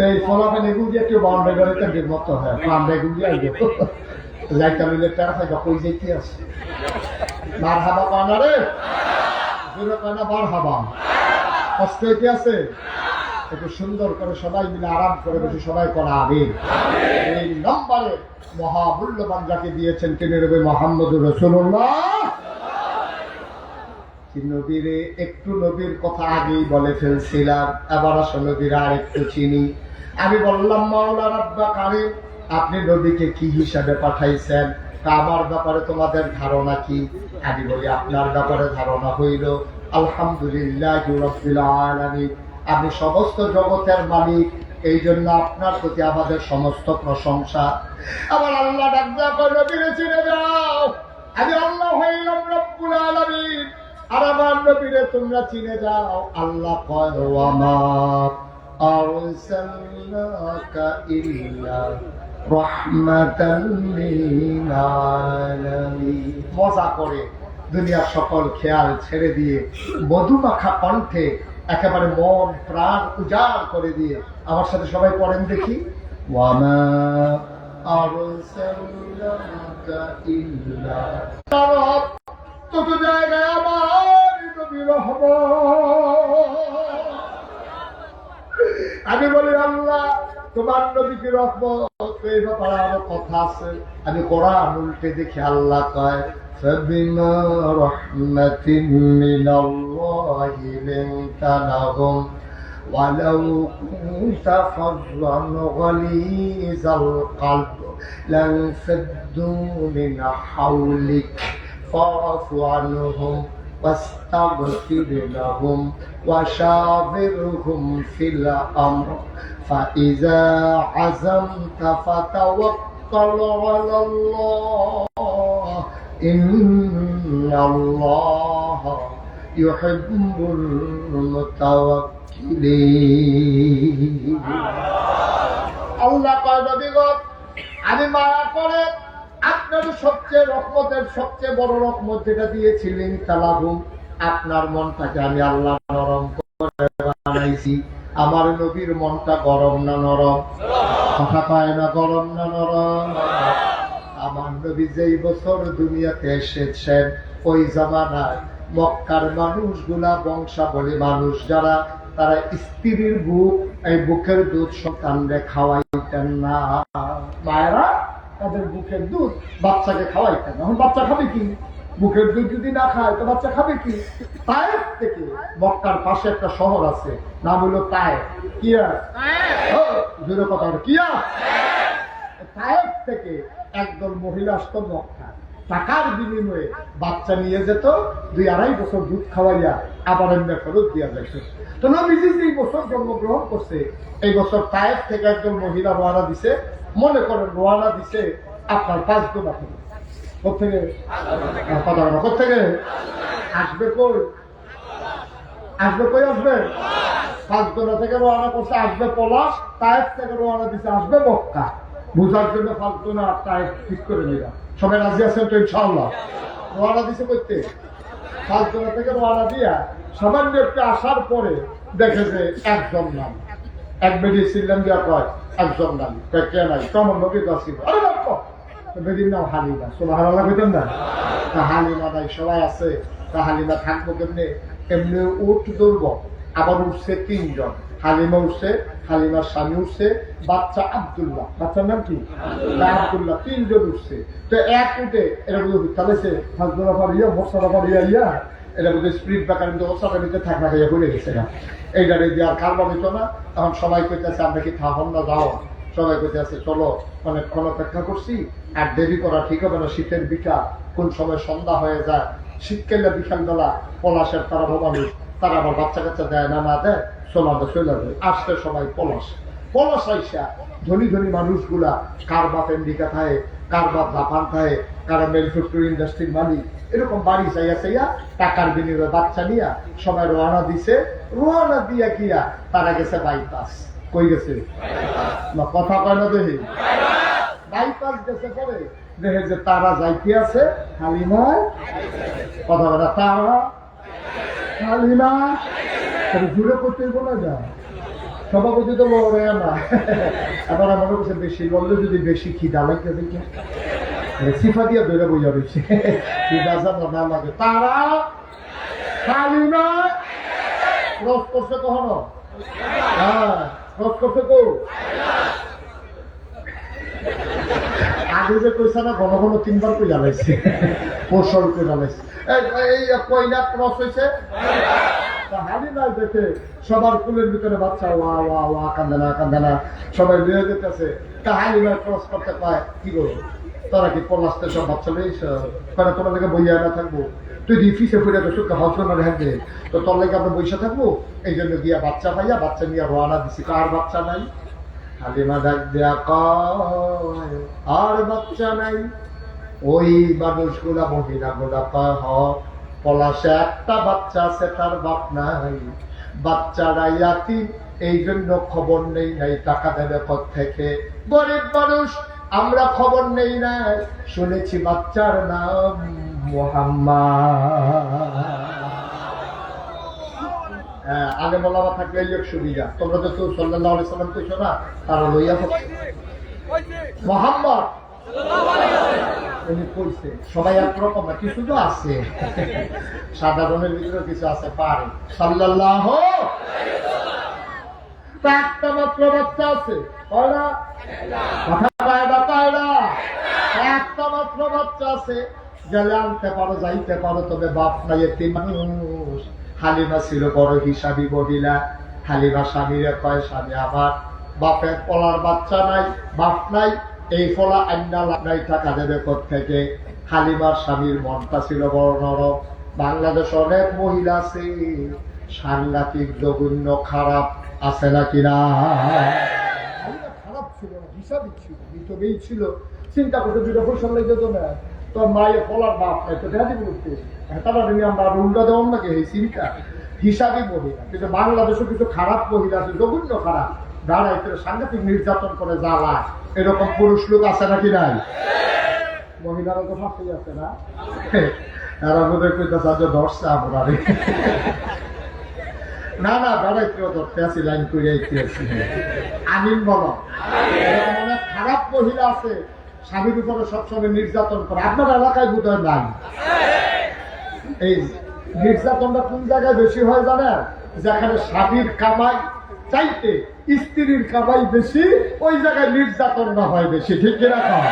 এই ফলাফানি এগুলো দিয়ে কেউ বামনবাড়িয়াতে মতো হয়, আমরা এগুলো দিয়ে আসবো লাইটা মিলে তারা থাকে কই যেতে আছে। মার হাবা পানা রে, জোরে পানা বার হাবা, কষ্ট হইতে আছে, একটু সুন্দর করে সবাই মিলে আরাম করে বসে সবাই করা আমিন। এই নম্বরে মহামূল্যবান যাকে দিয়েছেন তিনি নবী মুহাম্মদুর রাসূলুল্লাহ কি নবীরে একটু নবীর কথা আগেই বলে ফেলছিলাম, এবার আসলে নবীরা আর একটু চিনি। আমি বললাম মাওলা রাব্বা কারীম, আপনি নবীকে কি হিসাবে পাঠাইছেন? আমার ব্যাপারে তোমাদের ধারণা কি? আমি বলি আপনার ব্যাপারে ধারণা হইল আলহামদুলিল্লাহি রাব্বিল আলামিন, আপনি সমস্ত জগতের মালিক, এই জন্য আপনার প্রতি আমাদের সমস্ত প্রশংসা। আবার আল্লাহ ডাক দেয়া কয় নবীরে চিনে যাও, আমি আল্লাহ হইলাম রব্বুল আলামিন, আর আমার নবীরে তোমরা চিনে যাও। আল্লাহ কয় ওয়া মা আরসালনাকা ইল্লা রাহমাতাল লিল আলামিন। মজা করে দুনিয়ার সকল খেয়াল ছেড়ে দিয়ে মধুমাখা কণ্ঠে একেবারে মন প্রাণ উজাড় করে দিয়ে আমার সাথে সবাই পড়েন দেখি, ওয়া মা আরসালনাকা ইল্লা তত জায়গায় আমার নবী রহমত। আমি বলি আল্লাহ তোমার নবীকে রহমত, এই ব্যাপারে আরো কথা আছে। আমি কোরআন উল্টে দেখি আল্লাহ কয় ফাবিমা রাহমাতিন মিনাল্লাহি লিনতা লাহুম ওয়ালাউ কুনতা ফাযযান গালিযাল কলব লানফাদ্দু মিন হাওলিক ফা'ফু আনহুম واستغفر لهم وشاورهم في الأمر فإذا عزمت فتوكل على الله إن الله يحب المتوكلين। আল্লাহ কয় নবীগণ আমি মায়া করে আপনার সবচেয়ে রহমতের সবচেয়ে বড় রহমত যেটা দিয়েছিলেন তালাহুম, আপনার মনটাকে আমি আল্লাহ নরম করে বানাইছি। আমার নবীর মনটা গরম না নরম? কথা পায় না, গরম না নরম? আমার নবী যেই বছর দুনিয়াতে এসেছেন ওই জামানায় মক্কার মানুষগুলা বংশাবলী মানুষ যারা, তারা স্ত্রীর বুক, এই বুকের দুধ সন্তানরে খাওয়াইতেন না। মায়েরা তাদের বুকের দুধ বাচ্চাকে খাওয়াইতেন। এখন বাচ্চা খাবে কি? বুকের দুধ যদি না খায় তো বাচ্চা খাবে কি? তায়েফ থেকে, মক্কার পাশে একটা শহর আছে, নাম হলো তায়েফ। কিয়া জোরে কথা হলো কিয়া। তায়েফ থেকে একদল মহিলা আসতো মক্কা, টাকার বিনিময়ে বাচ্চা নিয়ে যেত, 2-2.5 বছর দুধ খাওয়াইয়া আবার এমনি ফেরত দিয়া যাইত। তো নবীজি এই বছর জন্মগ্রহণ করছে, এই বছর তায়েফ থেকে একজন মহিলা রওনা দিছে। মনে করেন রওনা দিছে আপনার 5 গুণা থেকে। কোথেকে কোথেকে আসবে? কই আসবে? কই আসবে? 5 গুণা থেকে রওনা করছে, আসবে পলাশ। তায়েফ থেকে রওনা দিছে, আসবে মক্কা। বুঝার জন্য 5 গুণা তায়েফ ঠিক করে নিলাম। সবাই রাজি আছেন তো ইনশাআল্লাহ? রওনা দিছে করতে 5 গুণা থেকে রওনা দিয়া সামান্য একটু আসার পরে দেখে যে একজন নাম, এক বেডি ছিলেন দিয়া কয় একজন নাম, কে নাই? কেমন নবী ছিল? আরে বাবা, বেডির নাম হালিমা। সুবহানাল্লাহ কইতেন না? হালিমা নাই, সবাই আছে। তা হালিমা থাকবো কেমনে? এমনি উঠ ধরবো। আবার উঠছে 3 জন, হালিমা উঠছে, হালিমার স্বামী উঠছে, বাচ্চা আব্দুল্লাহ, বাচ্চার নাম কি? আব্দুল্লাহ। 3 জন উঠছে। তো এক উঠে এটা বুঝে চালেছে ইয়া এটা বুঝে স্প্রিট ব্যাকার নিতে থাকনা খাইয়া ভুলে গেছে না। এই গাড়ি দিয়ে আর খারবা দিত না। তখন সবাই কইতেছে আমরা কি থাকুন না, যাও। সবাই কইতেছে চলো, অনেকক্ষণ অপেক্ষা করছি, আর দেরি করা ঠিক হবে না। শীতের বিকাল, কোন সময় সন্ধ্যা হয়ে যায়। শীতকালে বিকালবেলা পলাশের তারা মানুষ, তারা আবার বাচ্চা কাচ্চা দেয় না, না দেয়, সোনাতে চলে যাবে। আসতে সবাই পলাশ আইসা ধনী ধনী মানুষগুলা, কার বাপ আমেরিকা থাকে, কার বাপ জাপান থাকে, কারা ম্যানুফ্যাকচারিং ইন্ডাস্ট্রির মালিক, এরকম বাড়ি চাইয়া টাকার বিনিময়ে বাচ্চা নিয়া সবাই রওনা দিছে। রওনা দিয়া গিয়া তারা গেছে বাইপাস। কই গেছে? না কথা কয় না দেখি। বাইপাস গেছে পরে দেখে যে তারা যাইতে আছে হালিমায়। কথা বলা তারা হালিমা জুড়ে করতে বলা যায়। সভাপতি তো বলে না, এবার আমার কাছে বেশি বললে যদি বেশি খিদা লাগতে দেখি সিফা দিয়ে ধরে বোঝা রয়েছে না লাগে। তারা হালিমা রস করছে কখনো? হ্যাঁ রস করছে তো। আগে যে কইছে না ঘন ঘন 3 বার কই জ্বালাইছে পোষণ করে জ্বালাইছে এই কইনা ক্রস হয়েছে হালিমা দেখে সবার কুলের ভিতরে বাচ্চা ওয়া ওয়া ওয়া কান্দা না সবাই লিয়ে যেতেছে তা হালিমা ক্রস করতে পায় কি করবো তারা কি পলাশতে সব বাচ্চা লইছ কারণ তোমার লেগে বইয়া না থাকবো তুই রিফিসে ফিরে তো সুখ হজরমার হ্যান্ডে তো তোর লেগে আমরা বইসা থাকবো এই জন্য গিয়া বাচ্চা পাইয়া বাচ্চা নিয়ে রওনা দিছি কার বাচ্চা নাই হালিমা ডাক দেয়া কয় আর বাচ্চা নাই ওই মানুষগুলা মহিলাগুলা কয় হ পলাশে একটা বাচ্চা আছে তার বাপ নাই বাচ্চারা ইয়াতিম এই জন্য খবর নেই নাই টাকা দেবে থেকে গরিব মানুষ আমরা খবর নেই না শুনেছি বাচ্চার নাম মুহাম্মদ আগে বলা থাকলে সুবিধা তোমরা তো কেউ সাল্লাল্লাহু আলাইহি সাল্লাম কইছো না তারা লইয়া হচ্ছে মুহাম্মদ উনি কইছে সবাই একরকম না কিছু তো আছে সাধারণের ভিতরে কিছু আছে পারে সাল্লাল্লাহু একটা মাত্র বাচ্চা আছে একটা মাত্র বাচ্চা আছে গেলে আনতে পারো যাইতে পারো তবে বাপ নাই একটি মানুষ হালিমা ছিল বড় হিসাবী মহিলা হালিমা স্বামীরে কয় স্বামী আমার বাপের পলার বাচ্চা নাই বাপ নাই এই ফলা আন্না নাই টাকা দেবে থেকে হালিমার স্বামীর মনটা ছিল বড় নরম বাংলাদেশ অনেক মহিলা আছে সাংঘাতিক জঘন্য খারাপ আছে নাকি না খারাপ ছিল না হিসাবই ছিল বিতবেই ছিল চিন্তা করতে দুটো পয়সা লেগে যেত না তোর মায়ের পলার বাপ নাই তো দেখা বলতে তারা আমরা উল্টা দেওয়ার নাকি এই চিন্তা হিসাবই মহিলা কিন্তু বাংলাদেশও কিছু খারাপ মহিলা আছে জঘন্য খারাপ দাঁড়াই সাংঘাতিক নির্যাতন করে জ্বালা এরকম পুরুষ লোক আছে নাকি নাই মহিলারা তো ফাঁসি আছে না এরা বোধ হয় ধরছে আমরা না না দাঁড়াইতেও ধরতে আছি লাইন করে আমিন বলো এরকম অনেক খারাপ মহিলা আছে স্বামীর উপরে সবসময় নির্যাতন করে আপনার এলাকায় বোধ হয় নাই এই নির্যাতনটা কোন জায়গায় বেশি হয় জানেন যেখানে স্বামীর কামাই চাইতে স্ত্রীর কামাই বেশি ওই জায়গায় নির্যাতনটা হয় বেশি ঠিক কিরকম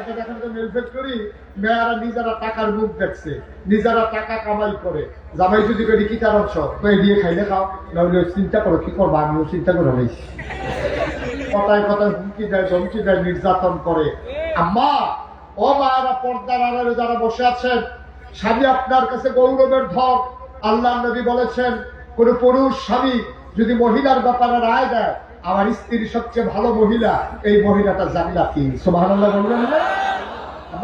দেখেন তো মেল ফ্যাক্টরি মেয়েরা নিজেরা টাকার মুখ দেখছে নিজেরা টাকা কামাই করে জামাই যদি করি কি কারণ সব দিয়ে খাইলে খাও নাহলে চিন্তা করো কি করবো আমিও চিন্তা করে রয়েছি কথায় কথায় হুমকি দেয় ধমকি দেয় নির্যাতন করে আম্মা ও মায়েরা পর্দার আড়ালে যারা বসে আছেন স্বামী আপনার কাছে গৌরবের ধন আল্লাহ নবী বলেছেন কোন পুরুষ স্বামী যদি মহিলার ব্যাপারে রায় দেয় আমার স্ত্রী সবচেয়ে ভালো মহিলা এই মহিলাটা জান্নাতি সুবহানাল্লাহ বলবেন না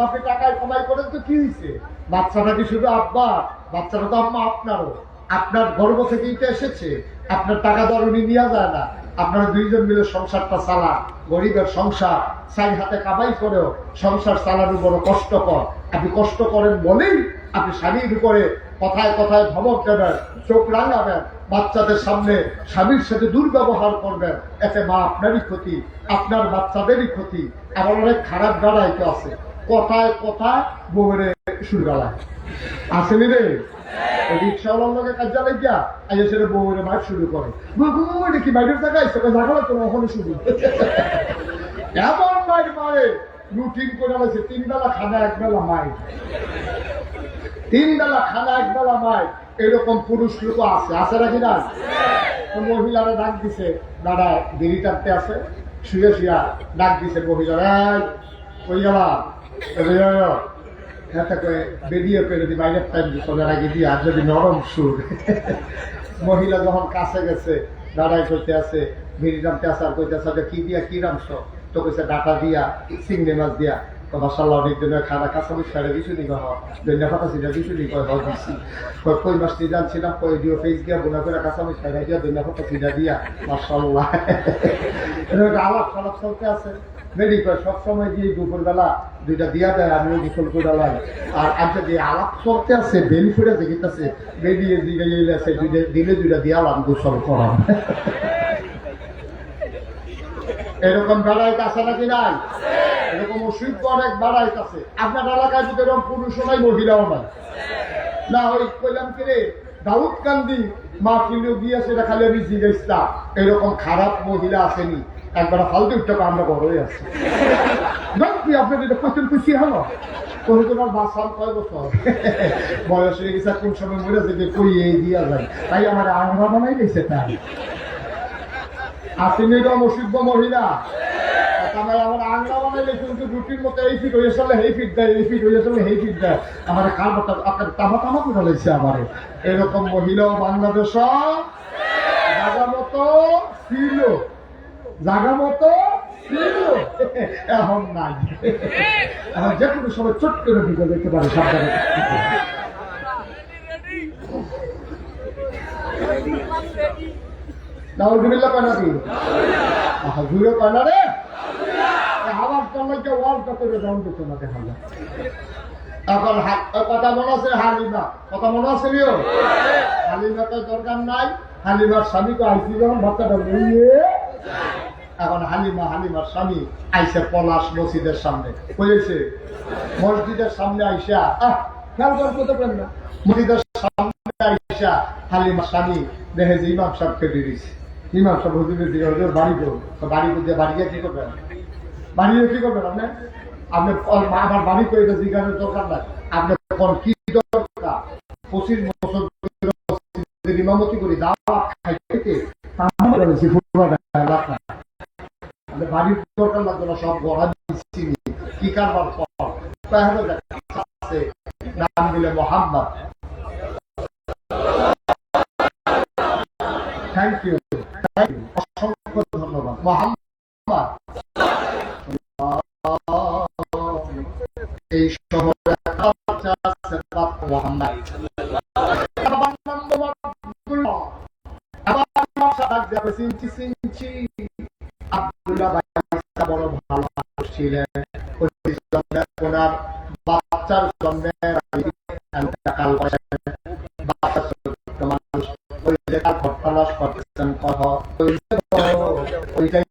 আপনি টাকায় কামাই করেন তো কি হয়েছে বাচ্চাটা কি শুধু আব্বা বাচ্চাটা তো আম্মা আপনারও আপনার গর্ভ থেকেই তো এসেছে আপনার টাকা দর উনি নেওয়া যায় না আপনারা দুইজন মিলে সংসারটা চালান গরিবের সংসার সাই হাতে কামাই করেও সংসার চালানো বড় কষ্টকর আপনি কষ্ট করেন বলেই আপনি স্বামীর উপরে কথায় কথায় ধমক দেবেন চোখ রাঙাবেন বাচ্চাদের সামনে স্বামীর সাথে দুর্ব্যবহার করবেন এতে মা আপনারই ক্ষতি আপনার বাচ্চাদেরই ক্ষতি এমন অনেক খারাপ গাড়াইতে আছে কথায় কথায় বউরে সুর গালায় আসেনি রে রিক্সাওয়ালার লোকে কাজা লাগিয়া আজ সেটা বউরে মার শুরু করে এটা কি বাইরের জায়গায় সেটা জাগালো তো ওখানে শুরু এমন মায়ের মারে রুটিন করে আছে 3 বেলা খানা 1 বেলা মায়ের 3 বেলা খানা 1 বেলা মায়ের এরকম পুরুষ লোক আছে আছে নাকি না মহিলারা ডাক দিছে দাদা দেরি টানতে আছে শুয়ে শুয়া ডাক দিছে মহিলারা ওই গেলা বেরিয়ে পেরে দি বাইরের টাইম দিনের আগে দিয়ে আর যদি নরম সুর মহিলা যখন কাছে গেছে দাঁড়াই করতে আছে বেরি নামতে আসে আর কইতে আসে কি দিয়া কি নামছ তো কইছে ডাটা দিয়া চিংড়ি মাছ দিয়া মাশাআল্লাহ অনেক দিনের খানা কাঁচামি সাড়ে দিছু নি দৈন্য ফাটা সিটা দিছু নি দিচ্ছি কই মাছটি জানছিলাম কই দিও ফেস দিয়া বোনা করে কাঁচামি সাড়ে দিয়া দৈন্য ফাটা সিটা দিয়া মাশাআল্লাহ আলাপ খারাপ চলতে আছে বেরি করে সবসময় দিয়ে দুপুরবেলা 2টা দিয়া দেয় আমিও গোসল করে লাই আর আজকে দিয়ে আলাপ চলতে আছে বেল ফুটে দেখিতেছে বেরিয়ে জিগাইলে আছে দিলে 2টা দিয়া আলাম গোসল করাম এরকম বেড়াইতে আছে নাকি নাই এরকম অসুখ অনেক বেড়াইতে আছে আপনার এলাকায় যদি এরকম পুরুষও নাই মহিলাও নাই না ওই কইলাম কি রে দাউদ কান্দি মা ফিলিও গিয়েছে এটা খালি আমি জিজ্ঞাসা এরকম খারাপ মহিলা আসেনি একবার ফালতু উঠতে আমরা বড়ই আছি কি আপনি যেটা কোশ্চেন খুশি হলো কোন তোমার বাসাল কয় বছর বয়স হয়ে গেছে কোন সময় মরে যাবে কই এই দিয়া যায় তাই আমার আংরা বানাই গেছে তাই আপনি তো অসুস্থ মহিলা আমার আংরা বানাইলে কিন্তু রুটির মতো এই ফিট হয়ে চলে এই ফিট দেয় এই ফিট হয়ে চলে এই ফিট দেয় আমার কার মতো আপনার তামা তামা করে লাগছে আমার এরকম মহিলাও বাংলাদেশ জায়গা মতো ছিল জায়গা মতো ছিল এখন নাই এখন যে কোনো সময় চট করে ঢুকে যেতে পারে সাবধানে নাউজুবিল্লাহ কয় না কি জুড়ে কয় না রে আবার তলাইকে ওয়ালটা করে ডাউন করতে না দেখা যায় এখন কথা মনে আছে হালিমা কথা মনে আছে রিও হালিমা তো দরকার নাই হালিমার স্বামীকে আইসি যখন বাচ্চাটা নিয়ে এখন হালিমার স্বামী আইসে পলাশ মসজিদের সামনে হয়েছে মসজিদের সামনে আইসা খেয়াল করতে পারেন না মসজিদের সামনে আইসা হালিমার স্বামী দেখে যে ইমাম সাহেবকে দিয়েছে ইমাম সাহেব হুজুরের বাড়ি করুন বাড়ি করতে বাড়ি গিয়ে কি করবেন বাড়ি গিয়ে কি করবেন আপনি আমার বাড়ি করে জিজ্ঞাসার দরকার নাই আপনি কি দরকার 25 বছর ইমামতি করি দাওয়াত খাইতে বাড়ির দরকার লাগবে না সব গড়া দিচ্ছি কি কারবার নাম দিলে মোহাম্মদ থ্যাংক ইউ অসংখ্য ধন্যবাদ মোহাম্মদ এই শহরে মোহাম্মদ আব্দুল্লাহ বড় ভালো ছিলেন ওনার বাচ্চার জন্মে মানুষ ওই জায়গা ঘটনাশ করতেছেন কথা ওইটাই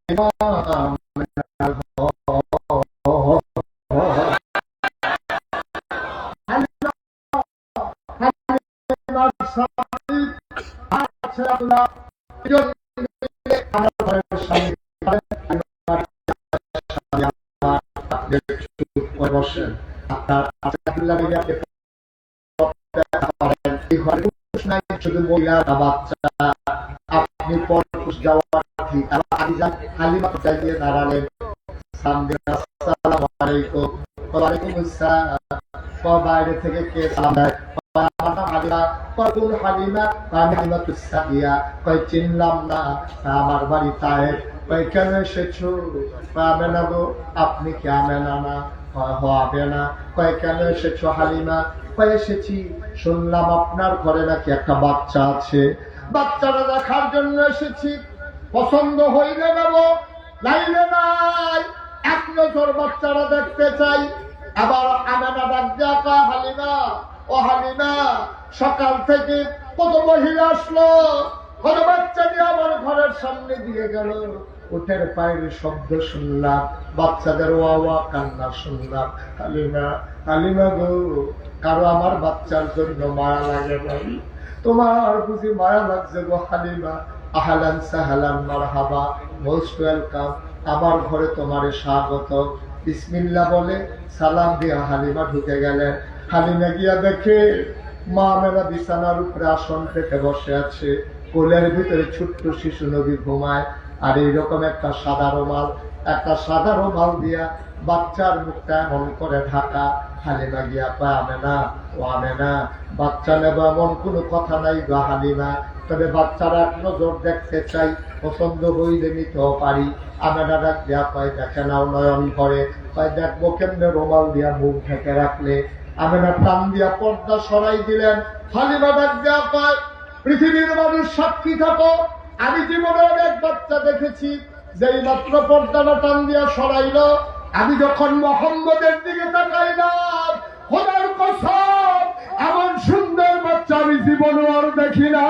শুধু মহিলা বাচ্চা আপনি পরপুষ যাওয়ার ঠিক হালিমা দিয়ে দাঁড়ালেন আসসালামু আলাইকুম ওয়ালাইকুম আসসালাম বাইরে থেকে কে সালাম দেয় চিনলাম না আমার বাড়ি তায়েব কেন এসেছো আমেনা গো আপনি কি আমেনা না হবে না কেন এসেছো হালিমা এসেছি শুনলাম আপনার ঘরে নাকি একটা বাচ্চা আছে বাচ্চাটা দেখার জন্য এসেছি পছন্দ হইলে নেব নাইলে নাই এক নজর বাচ্চারা দেখতে চাই আবার আমেনা ডাক দিয়া হালিমা ও হালিমা সকাল থেকে কত মহিলা আসলো কত বাচ্চা নিয়ে আমার ঘরের সামনে দিয়ে গেল উঠের পায়ের শব্দ শুনলাম বাচ্চাদের ওয়া কান্না শুনলাম হালিমা গো কারো আমার বাচ্চার জন্য মায়া লাগে নাই তোমার বুঝি মায়া লাগছে গো হালিমা আহলান সাহলান মারহাবা মোস্ট ওয়েলকাম আমার ঘরে তোমারে স্বাগত বিসমিল্লাহ বলে সালাম দিয়া হালিমা ঢুকে গেলেন হালিমা গিয়া দেখে মা মেলা বিছানার উপরে আসন থেকে বসে আছে কোলের ভিতরে ছোট্ট শিশু নবী ঘুমায় আর এইরকম একটা সাদা রুমাল দিয়া বাচ্চার মুখটা এমন করে ঢাকা হালিমা গিয়া পায় আমেনা বাচ্চা নেব এমন কোনো কথা নাই গো হালিমা তবে বাচ্চারা এক নজর দেখতে চাই পছন্দ হইলে নিতেও পারি আমেনা ডাক দিয়া কয় দেখে নাও নয়ন ঘরে কয় দেখবো কেমনে রুমাল দিয়া মুখ ঢেকে রাখলে আমেনা টান দিয়া পর্দা সরাই দিলেন হালিমা ডাক দিয়া কয় পৃথিবীর মানুষ সাক্ষী থাকো আমি জীবনে অনেক বাচ্চা দেখেছি যেই মাত্র পর্দাটা টান দিয়া সরাইল আমি যখন মোহাম্মদের দিকে তাকাইলাম খোদার কসম এমন সুন্দর বাচ্চা আমি জীবনে আর দেখি না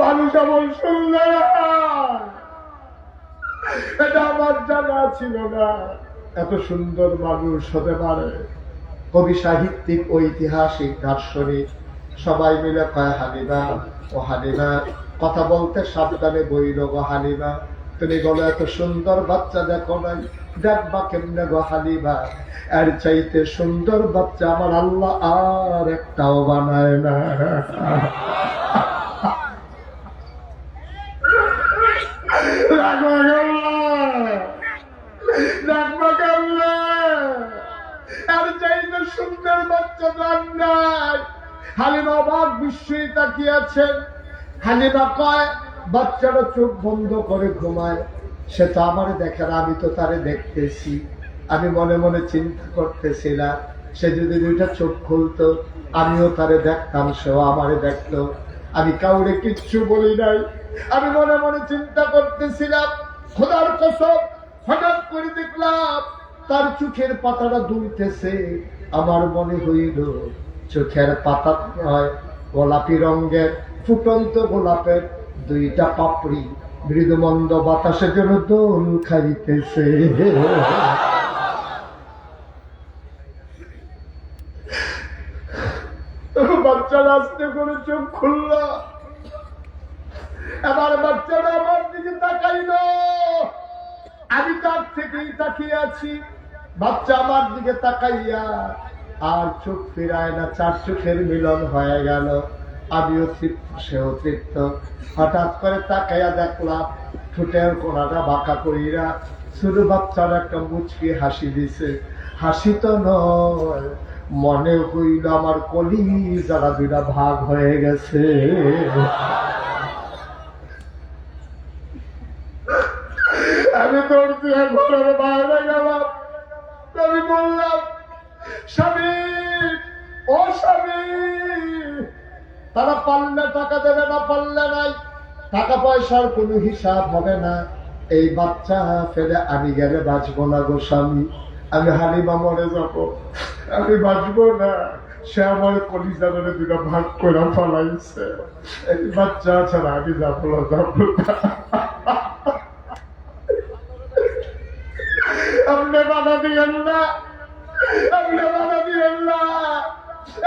মানুষ এমন সুন্দর এটা আমার জানা ছিল না এত সুন্দর মানুষ হতে পারে কবি সাহিত্যিক, ঐতিহাসিক, দার্শনিক সবাই মিলে কয় হালিমা, ও হালিমা কথা বলতে সাবধানে বইল গো হালিমা, তুমি বলো এত সুন্দর বাচ্চা দেখো নাই, দেখবা কেমনে গো হালিমা, এর চাইতে সুন্দর বাচ্চা আমার আল্লাহ আর একটাও বানায় না। আর চাইতে সুন্দর বাচ্চা তার নাই। হালিমা অবাক বিস্ময়ে তাকিয়ে আছেন। হালিমা কয়, বাচ্চারা চোখ বন্ধ করে ঘুমায়, সে তো আমারে দেখে না, আমি তো তারে দেখতেছি। আমি মনে মনে চিন্তা করতেছিলাম, সে যদি দুইটা চোখ খুলতো আমিও তারে দেখতাম, সেও আমারে দেখতো। আমি কাউরে কিচ্ছু বলি নাই। আমি মনে মনে চিন্তা করতেছিলাম, খোদার কসম হঠাৎ করে দেখলাম তার চোখের পাতাটা দুলতেছে। আমার মনে হইল চোখের পাতা নয়, গোলাপি রঙের ফুটন্ত গোলাপের দুইটা পাপড়ি মৃদুমন্দ বাতাসের জন্য দোল খাইতেছে। বাচ্চারা আস্তে করে চোখ খুলল। এবার বাচ্চারা আমার দিকে তাকাইল। আমি তার থেকেই তাকিয়ে আছি। বাচ্চা আমার দিকে তাকাইয়া আর চোখ ফিরায় না, চার চোখের মিলন হয়ে গেল। আমিও তৃপ্ত, সেও তৃপ্ত। হঠাৎ করে তাকাইয়া দেখলাম ঠোঁটের কোনাটা বাঁকা কইরা ছোট বাচ্চার একটা মুচকি হাসি দিছে। হাসি তো নয়, মনে হইল আমার কলিজারা দুইটা ভাগ হয়ে গেছে। আমি দৌড় দিয়ে ঘরের বাইরে গেলাম। আমি বললাম, স্বামী, ও স্বামী, তারা পারলে টাকা দেবে না, পারলে নাই। টাকা পয়সার কোনো হিসাব হবে না। এই বাচ্চা ফেলে আমি গেলে বাঁচবো না গো স্বামী। আমি হালিমা মরে যাব, আমি বাঁচবো না। সে আমার কলিজা ধরে দুটো ভাগ করে ফলাইছে। এই বাচ্চা ছাড়া আমি যাবো না। আপনি বাধা দিয়েন না, আপনি বাধা দিয়েন না।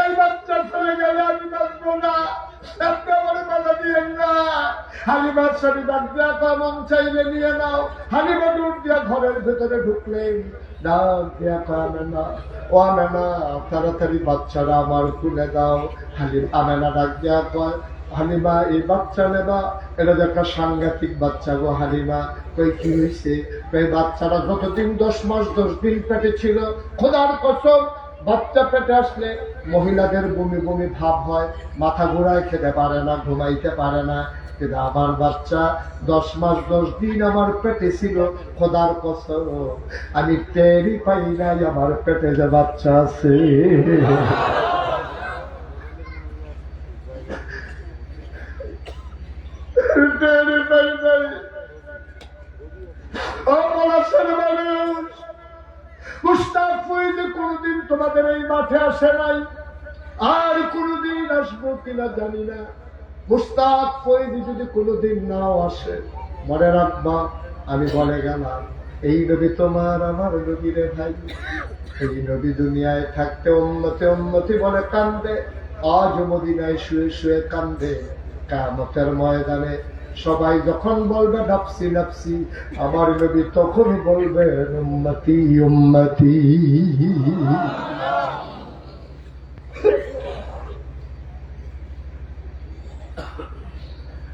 এই বাচ্চা চলে গেলে আমি বাঁচবো না, আপনি আমার বাধা দিয়েন না। হালিমার সাথে ডাক দেওয়া মন চাইলে নিয়ে নাও। হালিমা দূর দিয়া ঘরের ভেতরে ঢুকলেন। ডাক দিয়া কামে না, ও আমে না, তাড়াতাড়ি বাচ্চারা আমার খুলে দাও। হালিম আমেনা ডাক দেওয়া কয়, হালিমা এই বাচ্চা নেবা? এটা যে একটা সাংঘাতিক বাচ্চা গো হালিমা। কই কি হয়েছে? এই বাচ্চারা যতদিন 10 মাস 10 দিন পেটে ছিল, খোদার কসম বাচ্চা পেটে আসলে মহিলাদের বমি বমি ভাব হয়, মাথা ঘুরায়, খেতে পারে না, ঘুমাইতে পারে না। কিন্তু আমার বাচ্চা 10 মাস 10 দিন আমার পেটে ছিল, খোদার কসম আমি টেরই পাই নাই আমার পেটে যে বাচ্চা আছে। মুশতাক ফরিদ কোনদিন তোমাদের এই মাঠে আসে নাই, আর কোনদিন আসবো কিনা জানি না। মুশতাক ফরিদ যদি কোনদিন নাও আসে, মনে রাখবা আমি বলে গেলাম, এই নবী তোমার আমার নবী রে ভাই। এই নবী দুনিয়ায় থাকতে উম্মতে উম্মতি বলে কান্দে, আজ মদিনায় শুয়ে শুয়ে কান্দে। কিয়ামতের ময়দানে সবাই যখন বলবে নাফসি নাফসি, আমার নবী তখন বলবে উম্মতি উম্মতি।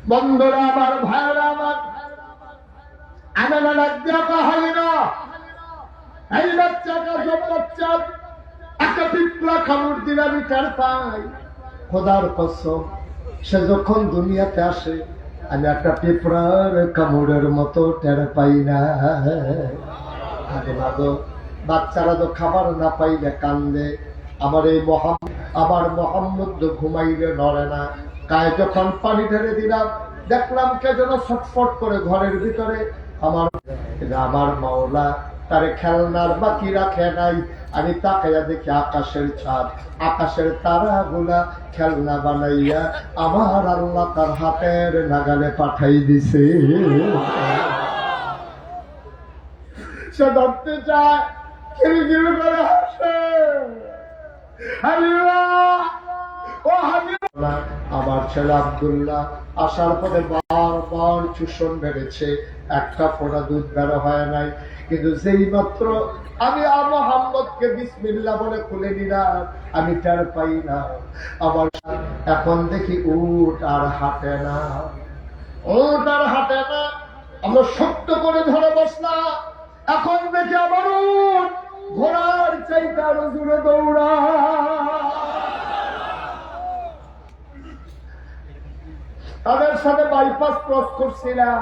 বন্ধুরা আমার, ভাইরা আমার, আমেনা ডাক দিয়া হয় না, এই বাচ্চাটা সব বাচ্চা একটা পিঁপড়া কামড় দিলে আমি টের পাই। খোদার কসম সে যখন দুনিয়াতে আসে আমি একটা পিঁপড়ার কামড়ের মতো টের পাই না। বাচ্চারা তো খাবার না পাইলে কান্দে। আমার এই মোহাম্মদ তো ঘুমাইলে নড়ে না। গায়ে যখন পানি ঢেলে দিলাম, দেখলাম কে যেন ছটফট করে ঘরের ভিতরে। আমার মাওলা তারে খেলনার বাকি রাখে নাই। আমি তাকাইয়া দেখি আকাশের ছাদ, আকাশের তারা গুলা খেলনা বানাইয়া আমার আল্লাহ তার হাতের নাগালে পাঠাই দিছে। সে ধরতে চায়, কিলকিল করে হাসে। হাবিবা, ও হাবিবা। আমার ছেলে আব্দুল্লাহ আসার পরে বারবার চুষণ বেড়েছে, একটা ফোঁটা দুধ বেরো হয় নাই। কিন্তু যেই মাত্র আমি মোহাম্মদকে বিসমিল্লাহ বলে খুলে নিলাম, আমি টের পাই না। আমার এখন দেখি উট আর হাঁটে না, উট আর হাঁটে না। আমরা শক্ত করে ধরে বসলাম, এখন দেখি আবার উট ঘোড়ার চাইতে আরো জোরে দৌড়া। তাদের সাথে বাইপাস ক্রস করছিলাম,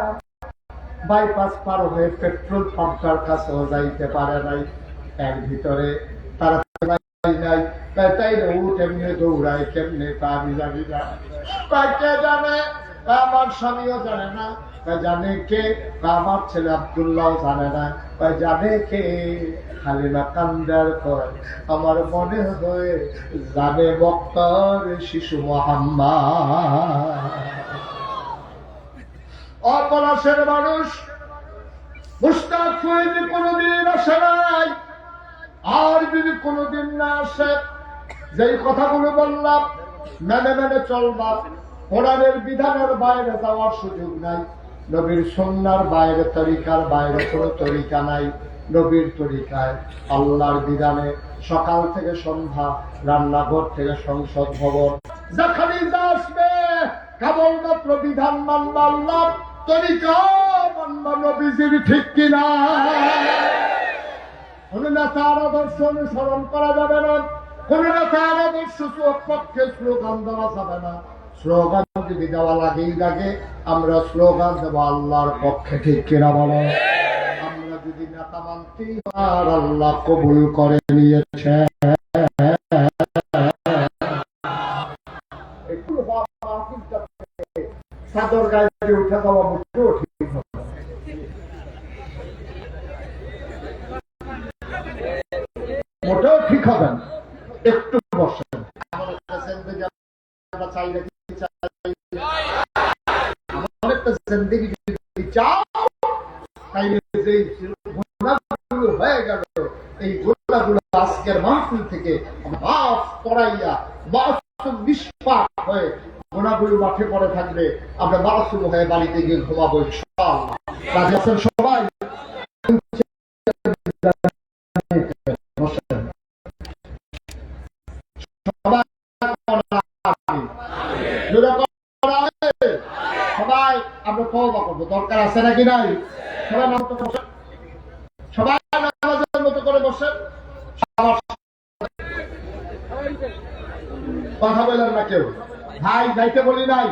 বাইপাস পার হয়ে পেট্রোল পাম্পটার কাছেও যাইতে পারে নাই। এর ভিতরে তারা নাই, তাই উঠ এমনি দৌড়ায় কেমনে তা আমি জানি না। কে জানে? আমার স্বামীও জানে না। জানে কে? আমার ছেলে আব্দুল্লাহ জানে না। জানে কে? হালিমা কান্দার পর আমার মনে হয় জানে বক্তার শিশু মোহাম্মদ। অপলাশের মানুষ মুশতাক হয়ে কোনদিন আসে নাই, আর যদি কোনদিন না আসে, যেই কথাগুলো বললাম মেনে মেনে চলবা। কোরআনের বিধানের বাইরে যাওয়ার সুযোগ নাই, নবীর সুন্নাহর বাইরে, তরিকার বাইরে কোনো তরিকা নাই। নবীর তরিকায়, আল্লাহর বিধানে সকাল থেকে সন্ধ্যা, রান্নাঘর থেকে সংসদ ভবন, যেখানে যা আসবে কেবলমাত্র বিধান মানবা, আল্লাহ তরিকা মানবা, নবীজির, ঠিক কিনা? কোন নেতার আদর্শ অনুসরণ করা যাবে না, কোন নেতার আদর্শ পক্ষে স্লোগান দেওয়া যাবে না। স্লোগান যদি দেওয়া লাগে আমরা স্লোগান দেবো আল্লাহর পক্ষে, ঠিক কিনা বলো? আমরা যদি নেতা মানতে আর আল্লাহ কবুল করে নিয়েছে, একটু চাদর গায়ে উঠে যাওয়া মোটেও ঠিক হবে না। মোটেও ঠিক হবে না। একটু বসেন, চাই নাকি জিন্দেগি যদি চাও, তাইলে যে গুনাহগুলো হয়ে গেল, এই গুনাহগুলো আজকের মাহফিল থেকে মাফ করাইয়া মাসুম নিষ্পাপ হয়ে গুনাহগুলো মাঠে পড়ে থাকবে, আমরা মাসুম হয়ে বাড়িতে গিয়ে ঘুমাবো ইনশাআল্লাহ। রাজি আছেন সবাই? সবাই আমরা তওবা করবো, দরকার আছে নাকি নাই? সবাই মতো বসেন, সবাই নামাজের মতো করে বসেন। কথা বলেন না কেউ, ভাই যাইতে বলি নাই।